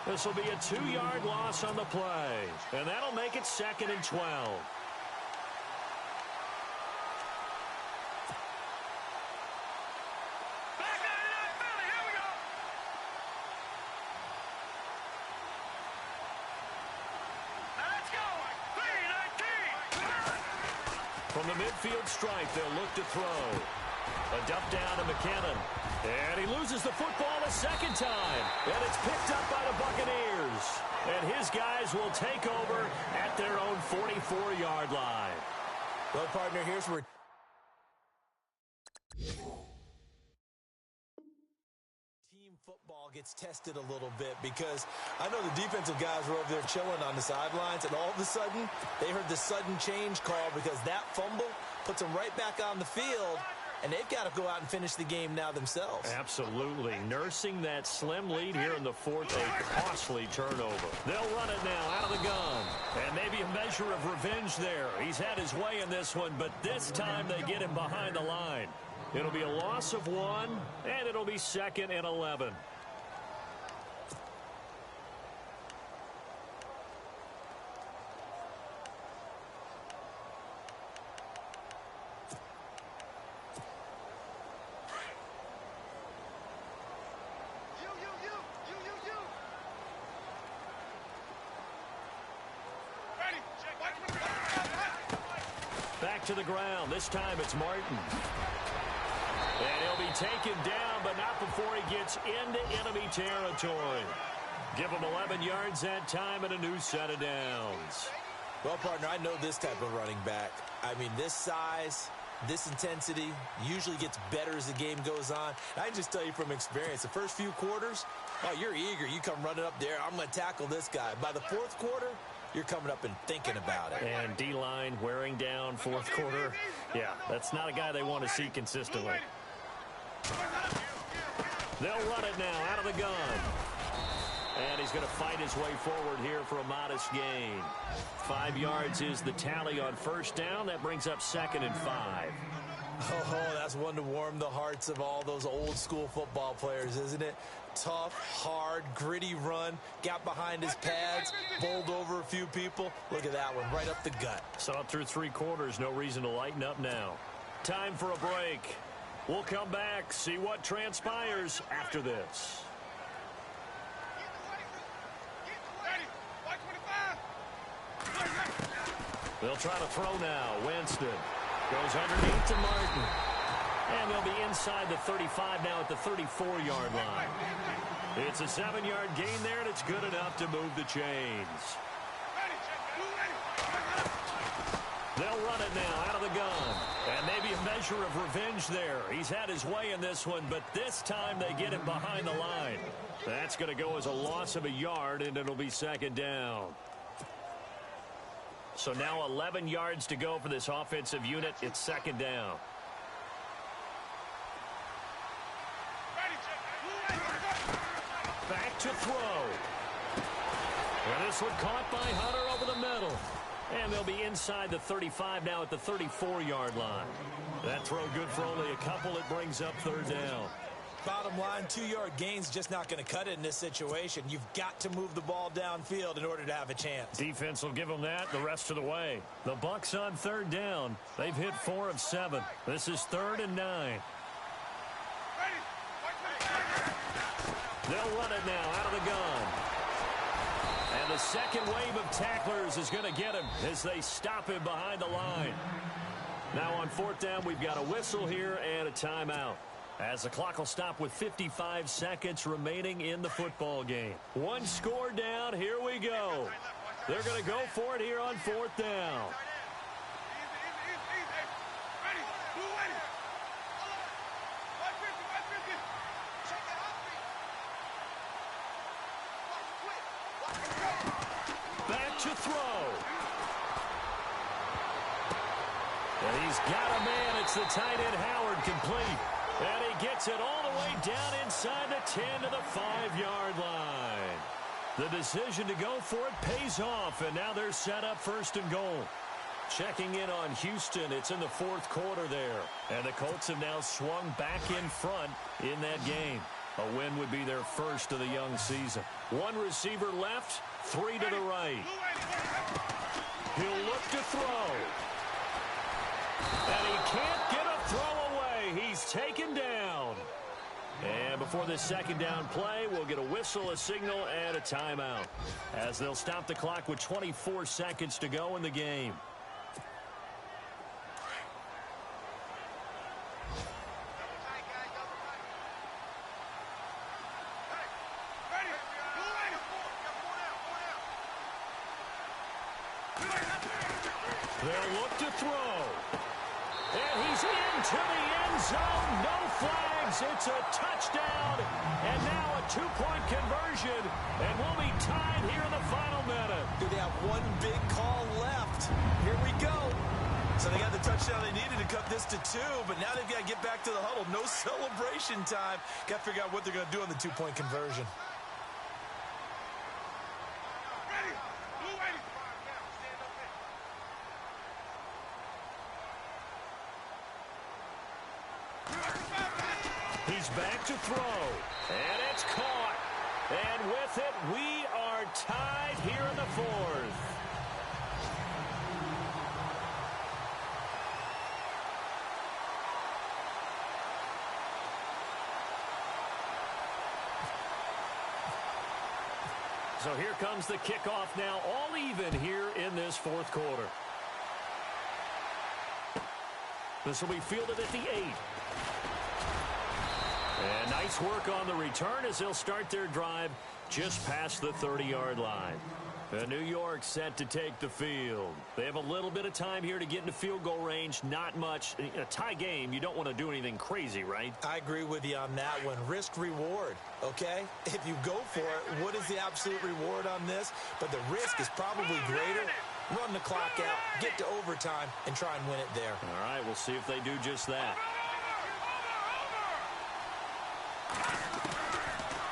This will be a 2-yard loss on the play. And that'll make it 2nd and 12. From the midfield stripe, they'll look to throw. A dump down to McKinnon. And he loses the football a 2nd time. And it's picked up by the Buccaneers. And his guys will take over at their own 44-yard line. Well, partner, here's where football gets tested a little bit, because I know the defensive guys were over there chilling on the sidelines, and all of a sudden they heard the sudden change call, because that fumble puts them right back on the field, and they've got to go out and finish the game now themselves. Absolutely. Nursing that slim lead here in the 4th, a costly turnover. They'll run it now out of the gun. And maybe a measure of revenge there. He's had his way in this one, but this time they get him behind the line. It'll be a loss of 1, and it'll be 2nd and 11. Back to the ground. This time it's Martin. And he'll be taken down, but not before he gets into enemy territory. Give them 11 yards that time and a new set of downs. Well, partner, I know this type of running back. I mean, this size, this intensity usually gets better as the game goes on. And I can just tell you from experience, the first few quarters, oh, you're eager. You come running up there, I'm going to tackle this guy. By the fourth quarter, you're coming up and thinking about it. And D-line wearing down fourth quarter. Yeah, that's not a guy they want to see consistently. They'll run it now out of the gun. And he's going to fight his way forward here for a modest gain. 5 yards is the tally on first down. That brings up 2nd and 5. Oh, that's one to warm the hearts of all those old school football players, isn't it? Tough, hard, gritty run. Got behind his pads, bowled over a few people. Look at that one, right up the gut. Saw it through 3 quarters. No reason to lighten up now. Time for a break. We'll come back, see what transpires after this. They'll try to throw now. Winston goes underneath to Martin. And they'll be inside the 35 now at the 34-yard line. It's a 7-yard gain there, and it's good enough to move the chains. They'll run it now out of the gun. And maybe a measure of revenge there. He's had his way in this one, but this time they get him behind the line. That's going to go as a loss of a yard, and it'll be 2nd down. So now 11 yards to go for this offensive unit. It's 2nd down. Back to throw. And this one caught by Hunter over the middle. And they'll be inside the 35 now at the 34-yard line. That throw good for only a couple. It brings up 3rd down. Bottom line, 2-yard gain's just not going to cut it in this situation. You've got to move the ball downfield in order to have a chance. Defense will give them that the rest of the way. The Bucs on 3rd down. They've hit 4 of 7. This is 3rd and 9. They'll run it now out of the gun. And the second wave of tacklers is going to get him as they stop him behind the line. Now on 4th down, we've got a whistle here and a timeout, as the clock will stop with 55 seconds remaining in the football game. 1 score down. Here we go. They're going to go for it here on 4th down. Back to throw. And he's got a man. It's the tight end Howard, complete. And he gets it all the way down inside the 10 to the 5-yard line. The decision to go for it pays off, and now they're set up 1st and goal. Checking in on Houston, it's in the 4th quarter there. And the Colts have now swung back in front in that game. A win would be their first of the young season. 1 receiver left, 3 to the right. He'll look to throw. And he can't get a throw away. He's taken down. And before this 2nd down play, we'll get a whistle, a signal, and a timeout, as they'll stop the clock with 24 seconds to go in the game. They'll look to throw. And he's into the end zone. No flags. It's a touchdown. And now a 2-point conversion. And we'll be tied here in the final minute. Do they have 1 big call left? Here we go. So they got the touchdown they needed to cut this to 2, but now they've got to get back to the huddle. No celebration time. Got to figure out what they're going to do on the 2-point conversion. He's back to throw, and it's caught. And with it, we are tied here in the 4th. So here comes the kickoff now, all even here in this 4th quarter. This will be fielded at the 8. And nice work on the return as they'll start their drive just past the 30-yard line. New York set to take the field. They have a little bit of time here to get into field goal range. Not much. In a tie game, you don't want to do anything crazy, right? I agree with you on that one. Risk-reward, okay? If you go for it, what is the absolute reward on this? But the risk is probably greater. Run the clock out, get to overtime, and try and win it there. All right, we'll see if they do just that.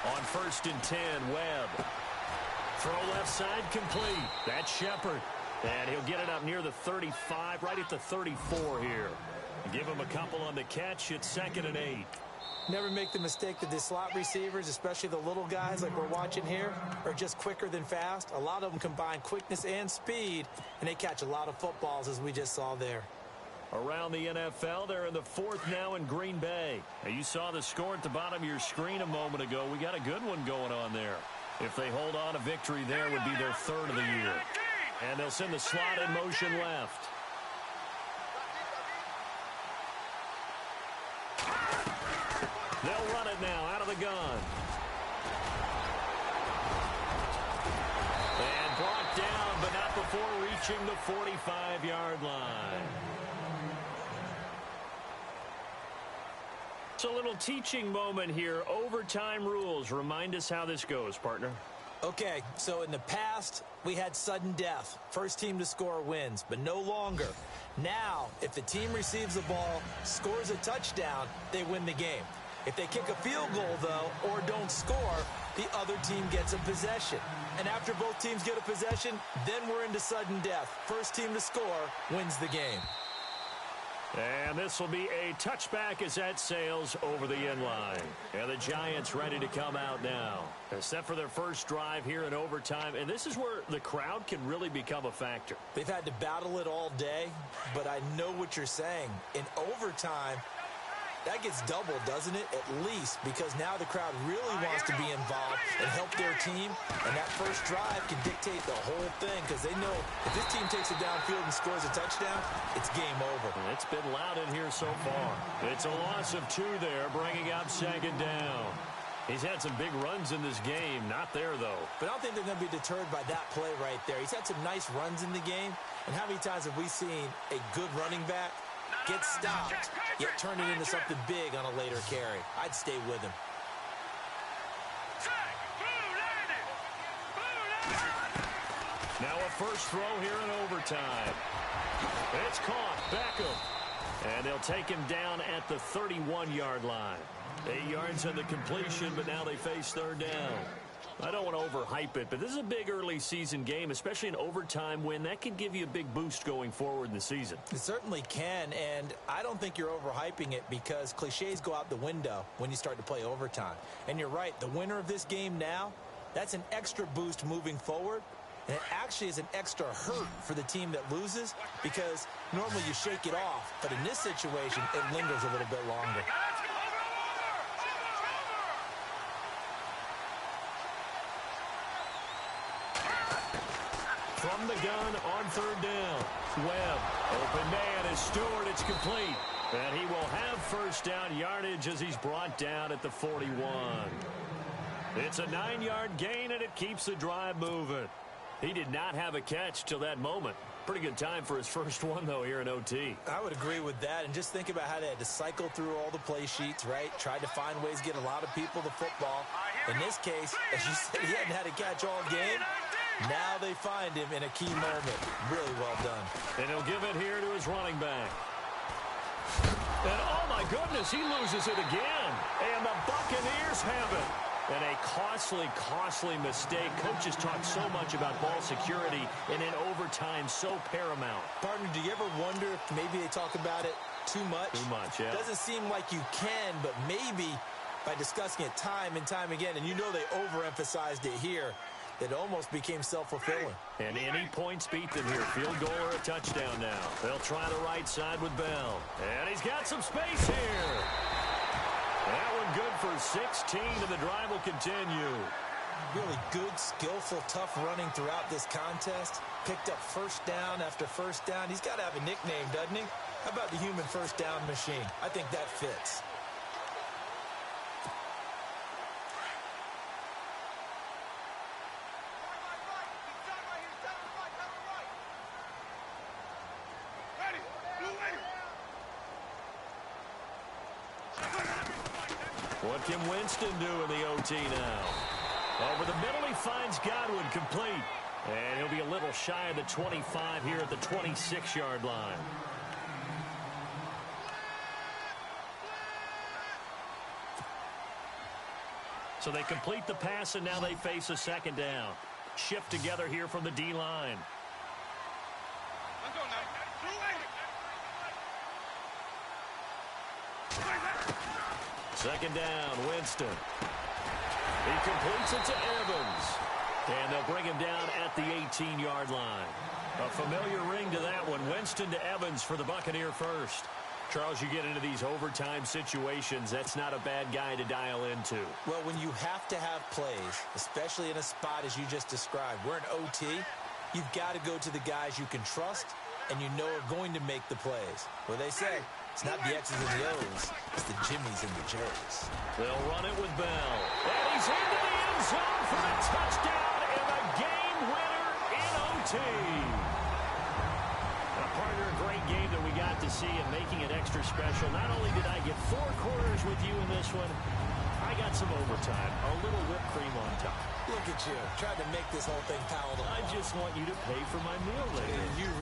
On 1st and 10, Webb. Throw left side complete. That's Shepard. And he'll get it up near the 35, right at the 34 here. Give him a couple on the catch. It's 2nd and 8. Never make the mistake that the slot receivers, especially the little guys like we're watching here, are just quicker than fast. A lot of them combine quickness and speed, and they catch a lot of footballs, as we just saw there. Around the NFL, they're in the 4th now in Green Bay. Now, you saw the score at the bottom of your screen a moment ago. We got a good one going on there. If they hold on, a victory there would be their 3rd of the year. And they'll send the slot in motion left. They'll run it now out of the gun. And brought down, but not before reaching the 45-yard line. It's a little teaching moment here. Overtime rules. Remind us how this goes, partner. Okay, so in the past, we had sudden death. First team to score wins, but no longer. Now, if the team receives the ball, scores a touchdown, they win the game. If they kick a field goal, though, or don't score, the other team gets a possession. And after both teams get a possession, then we're into sudden death. First team to score wins the game. And this will be a touchback as that sails over the end line. And the Giants ready to come out now. Set for their first drive here in overtime. And this is where the crowd can really become a factor. They've had to battle it all day, but I know what you're saying. In overtime, that gets doubled, doesn't it? At least, because now the crowd really wants to be involved and help their team. And that first drive can dictate the whole thing because they know if this team takes it downfield and scores a touchdown, it's game over. And it's been loud in here so far. It's a loss of 2 there, bringing up 2nd down. He's had some big runs in this game. Not there, though. But I don't think they're going to be deterred by that play right there. He's had some nice runs in the game. And how many times have we seen a good running back get stopped, yet turn it into something big on a later carry? I'd stay with him. Now a first throw here in overtime. It's caught. Beckham. And they'll take him down at the 31-yard line. 8 yards on the completion, but now they face 3rd down. I don't want to overhype it, but this is a big early season game, especially an overtime win. That could give you a big boost going forward in the season. It certainly can, and I don't think you're overhyping it because cliches go out the window when you start to play overtime. And you're right, the winner of this game now, that's an extra boost moving forward, and it actually is an extra hurt for the team that loses because normally you shake it off, but in this situation, it lingers a little bit longer. From the gun on 3rd down. Webb. Open man is Stewart. It's complete. And he will have first down yardage as he's brought down at the 41. It's a 9-yard gain, and it keeps the drive moving. He did not have a catch till that moment. Pretty good time for his first one, though, here in OT. I would agree with that. And just think about how they had to cycle through all the play sheets, right? Tried to find ways to get a lot of people the football. In this case, as you said, he hadn't had a catch all game. Now they find him in a key moment. Really well done. And he'll give it here to his running back. And, oh, my goodness, he loses it again. And the Buccaneers have it. And a costly, costly mistake. Coaches talk so much about ball security, and in overtime, so paramount. Partner, do you ever wonder if maybe they talk about it too much? Too much, yeah. Doesn't seem like you can, but maybe by discussing it time and time again, and you know they overemphasized it here, it almost became self-fulfilling. And any points beat them here. Field goal or a touchdown now. They'll try the right side with Bell. And he's got some space here. That one good for 16, and the drive will continue. Really good, skillful, tough running throughout this contest. Picked up first down after first down. He's got to have a nickname, doesn't he? How about the human first down machine? I think that fits. What can Winston do in the OT now? Over the middle, he finds Godwin complete. And he'll be a little shy of the 25 here at the 26-yard line. So they complete the pass, and now they face a second down. Shift together here from the D-line. Second down, Winston. He completes it to Evans. And they'll bring him down at the 18-yard line. A familiar ring to that one. Winston to Evans for the Buccaneer first. Charles, you get into these overtime situations, that's not a bad guy to dial into. Well, when you have to have plays, especially in a spot as you just described, we're in OT, you've got to go to the guys you can trust and you know are going to make the plays. Well, they say it's not the X's and the O's, it's the Jimmies and the Joes. They'll run it with Bell. And he's into the end zone for a touchdown and a game winner in OT. A partner, a great game that we got to see and making it extra special. Not only did I get 4 quarters with you in this one, I got some overtime, a little whipped cream on top. Look at you, trying to make this whole thing palatable. I just want you to pay for my meal later.